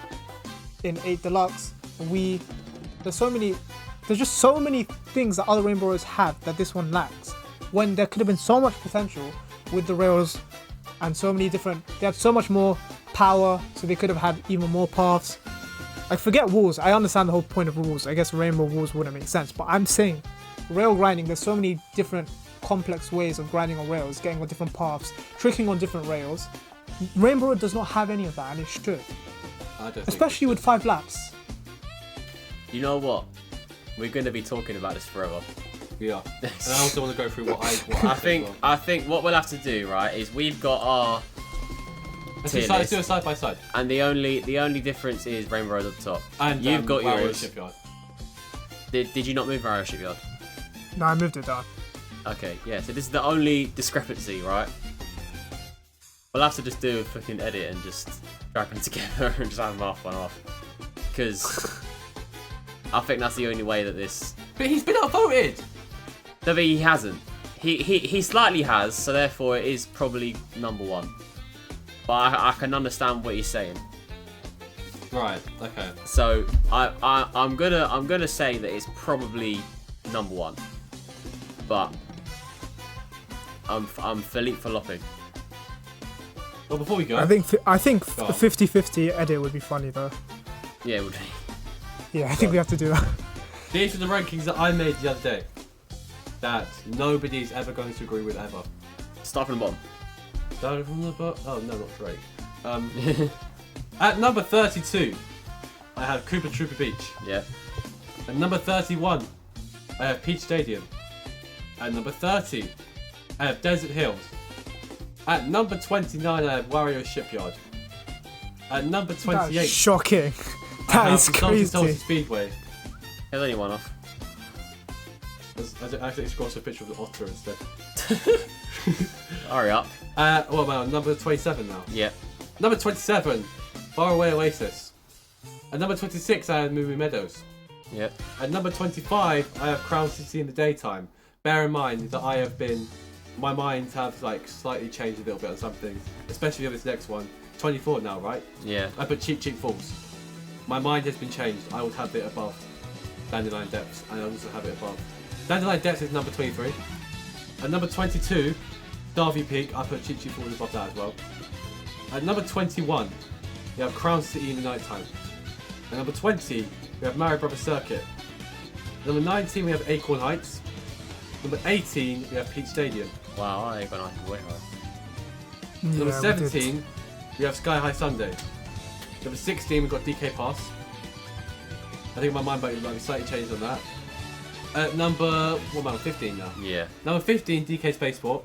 Speaker 3: in 8 Deluxe, there's just so many things that other Rainbow Roads have that this one lacks, when there could have been so much potential with the rails and so many different... They had so much more power, so they could have had even more paths. Like, forget walls. I understand the whole point of rules. I guess rainbow walls wouldn't make sense. But I'm saying, rail grinding, there's so many different complex ways of grinding on rails, getting on different paths, tricking on different rails. Rainbow Road does not have any of that, and it should. Especially with 5 laps.
Speaker 2: You know what? We're going to be talking about this forever.
Speaker 1: We are. And I also want to go through what I
Speaker 2: think what we'll have to do, right, is we've got our
Speaker 1: let's
Speaker 2: tier
Speaker 1: do
Speaker 2: list,
Speaker 1: a side by side.
Speaker 2: and the only difference is Rainbow Road at the top.
Speaker 1: And
Speaker 2: you've got
Speaker 1: Mario
Speaker 2: yours.
Speaker 1: Shipyard.
Speaker 2: Did you not move Mario Shipyard?
Speaker 3: No, I moved it down.
Speaker 2: Okay, yeah. So this is the only discrepancy, right? We'll have to just do a fucking edit and just drag them together and just have them off one off, because I think that's the only way that this.
Speaker 1: But he's been outvoted.
Speaker 2: No, but he hasn't. He slightly has, so therefore it is probably number one. But I can understand what he's saying.
Speaker 1: Right. Okay.
Speaker 2: So I'm gonna say that it's probably number one. But I'm Philippe Fallopping.
Speaker 1: Well, before we go,
Speaker 3: I think
Speaker 1: Go on.
Speaker 3: 50-50 edit would be funny though.
Speaker 2: Yeah, it would be.
Speaker 3: Yeah, I think we have to do that.
Speaker 1: these are the rankings that I made the other day. That nobody's ever going to agree with ever.
Speaker 2: Start from the bottom.
Speaker 1: Started from the bottom. Oh no, not Drake. At number 32, I have Koopa Troopa Beach.
Speaker 2: Yeah.
Speaker 1: At number 31, I have Peach Stadium. At number 30, I have Desert Hills. At number 29, I have Wario Shipyard. At number
Speaker 3: That's
Speaker 1: 28,
Speaker 3: shocking.
Speaker 1: I
Speaker 3: That
Speaker 1: have
Speaker 3: is
Speaker 1: Donkey
Speaker 3: crazy.
Speaker 1: Kong Speedway.
Speaker 2: There's only one off.
Speaker 1: I actually scrolled a picture of the otter instead.
Speaker 2: Hurry up.
Speaker 1: What about number 27 now?
Speaker 2: Yeah.
Speaker 1: Number 27, Faraway Oasis. At number 26, I have Moo Moo Meadows.
Speaker 2: Yeah.
Speaker 1: At number 25, I have Crown City in the daytime. Bear in mind that my mind have like slightly changed a little bit on some things, especially on this next one. 24 now, right?
Speaker 2: Yeah.
Speaker 1: I put Cheap Cheap Falls. My mind has been changed. I would have it above Dandelion Depths, and I also have it above. Dandelion Depths is number 23. At number 22, Darby Peak, I put Cheap Cheap Falls above that as well. At number 21, we have Crown City in the nighttime. At number 20, we have Mario Brothers Circuit. Number 19, we have Acorn Heights. Number 18, we have Peach Stadium.
Speaker 2: Wow, I ain't gonna way high.
Speaker 1: Number
Speaker 3: Yeah, we did.
Speaker 1: 17, we have Sky High Sunday. Number 16, we've got DK Pass. I think my mind might be slightly changed on that. Number, what am I on, 15 now?
Speaker 2: Yeah.
Speaker 1: Number 15, DK Spaceport.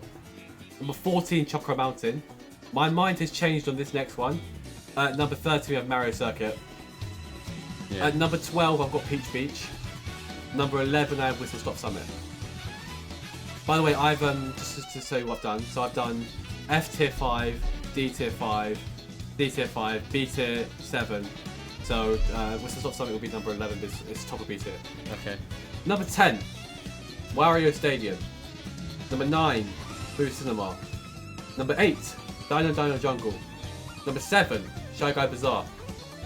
Speaker 1: Number 14, Chokra Mountain. My mind has changed on this next one. Number 30, we have Mario Circuit.
Speaker 2: Yeah.
Speaker 1: At number 12, I've got Peach Beach. Number 11, I have Whistle Stop Summit. By the way, I've just to say what I've done. So I've done F tier 5, D tier 5, D tier 5, B tier 7. So Whistle Stop Summit will be number 11. It's top of B tier.
Speaker 2: Okay.
Speaker 1: Number 10, Wario Stadium. Number 9, Boo Cinema. Number 8, Dino Dino Jungle. Number 7, Shy Guy Bazaar.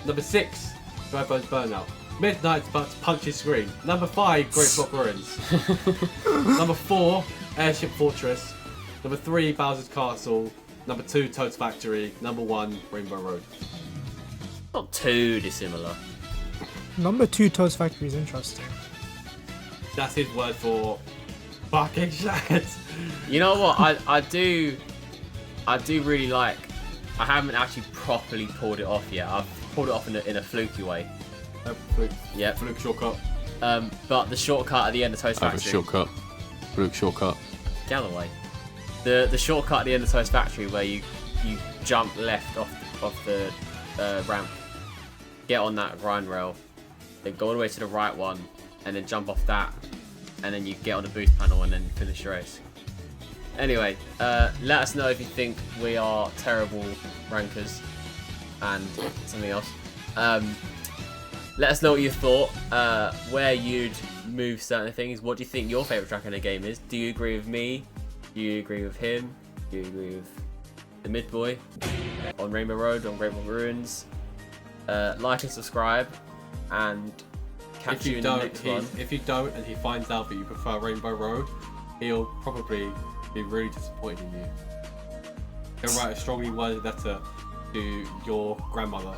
Speaker 1: Number 6, Dry Bones Burnout. Mydnite but Punchy Screen. Number 5, Great Block Ruins. Number 4, Airship Fortress. Number 3, Bowser's Castle. Number 2, Toad's Factory. Number 1, Rainbow Road.
Speaker 2: Not too dissimilar.
Speaker 3: Number 2 Toast Factory is interesting.
Speaker 1: That's his word for fucking shit.
Speaker 2: You know what? I do really like. I haven't actually properly pulled it off yet. I've pulled it off in a fluky way. Yep.
Speaker 1: Fluke shortcut.
Speaker 2: But the shortcut at the end of Toast
Speaker 4: I have a
Speaker 2: Factory.
Speaker 4: shortcut. Luke shortcut.
Speaker 2: Galloway. The shortcut at the end of Toast Factory where you jump left off the ramp, get on that grind rail, then go all the way to the right one, and then jump off that, and then you get on the boost panel and then finish your race. Anyway, let us know if you think we are terrible rankers and something else. Let us know what you thought, where you'd move certain things. What do you think your favourite track in the game is? Do you agree with me? Do you agree with him? Do you agree with the mid boy on Rainbow Road, on Great Block Ruins? Like and subscribe, and catch you in the next one.
Speaker 1: If you don't, and he finds out that you prefer Rainbow Road, he'll probably be really disappointed in you. He'll write a strongly worded letter to your grandmother.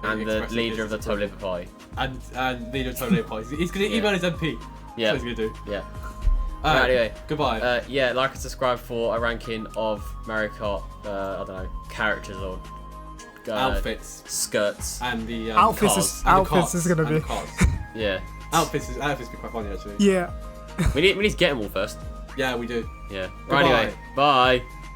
Speaker 2: And the
Speaker 1: expressing
Speaker 2: leader
Speaker 1: his
Speaker 2: of the Toe Liver Party.
Speaker 1: And leader of the Toe Liver Party. He's going to email his MP.
Speaker 2: Yeah.
Speaker 1: That's what he's going to do.
Speaker 2: Yeah.
Speaker 1: Alright,
Speaker 2: Anyway.
Speaker 1: goodbye.
Speaker 2: Yeah, like and subscribe for a ranking of Mario Kart, I don't know, characters or
Speaker 1: Outfits.
Speaker 2: skirts.
Speaker 1: And the
Speaker 3: Outfits
Speaker 1: cars.
Speaker 3: is-
Speaker 1: And the
Speaker 3: outfits
Speaker 1: carts.
Speaker 3: is gonna
Speaker 1: And the
Speaker 3: be-
Speaker 1: cars.
Speaker 2: Yeah.
Speaker 1: Outfits be quite funny actually.
Speaker 3: Yeah.
Speaker 2: We need to get them all first.
Speaker 1: Yeah, we do.
Speaker 2: Yeah. Right, anyway, bye.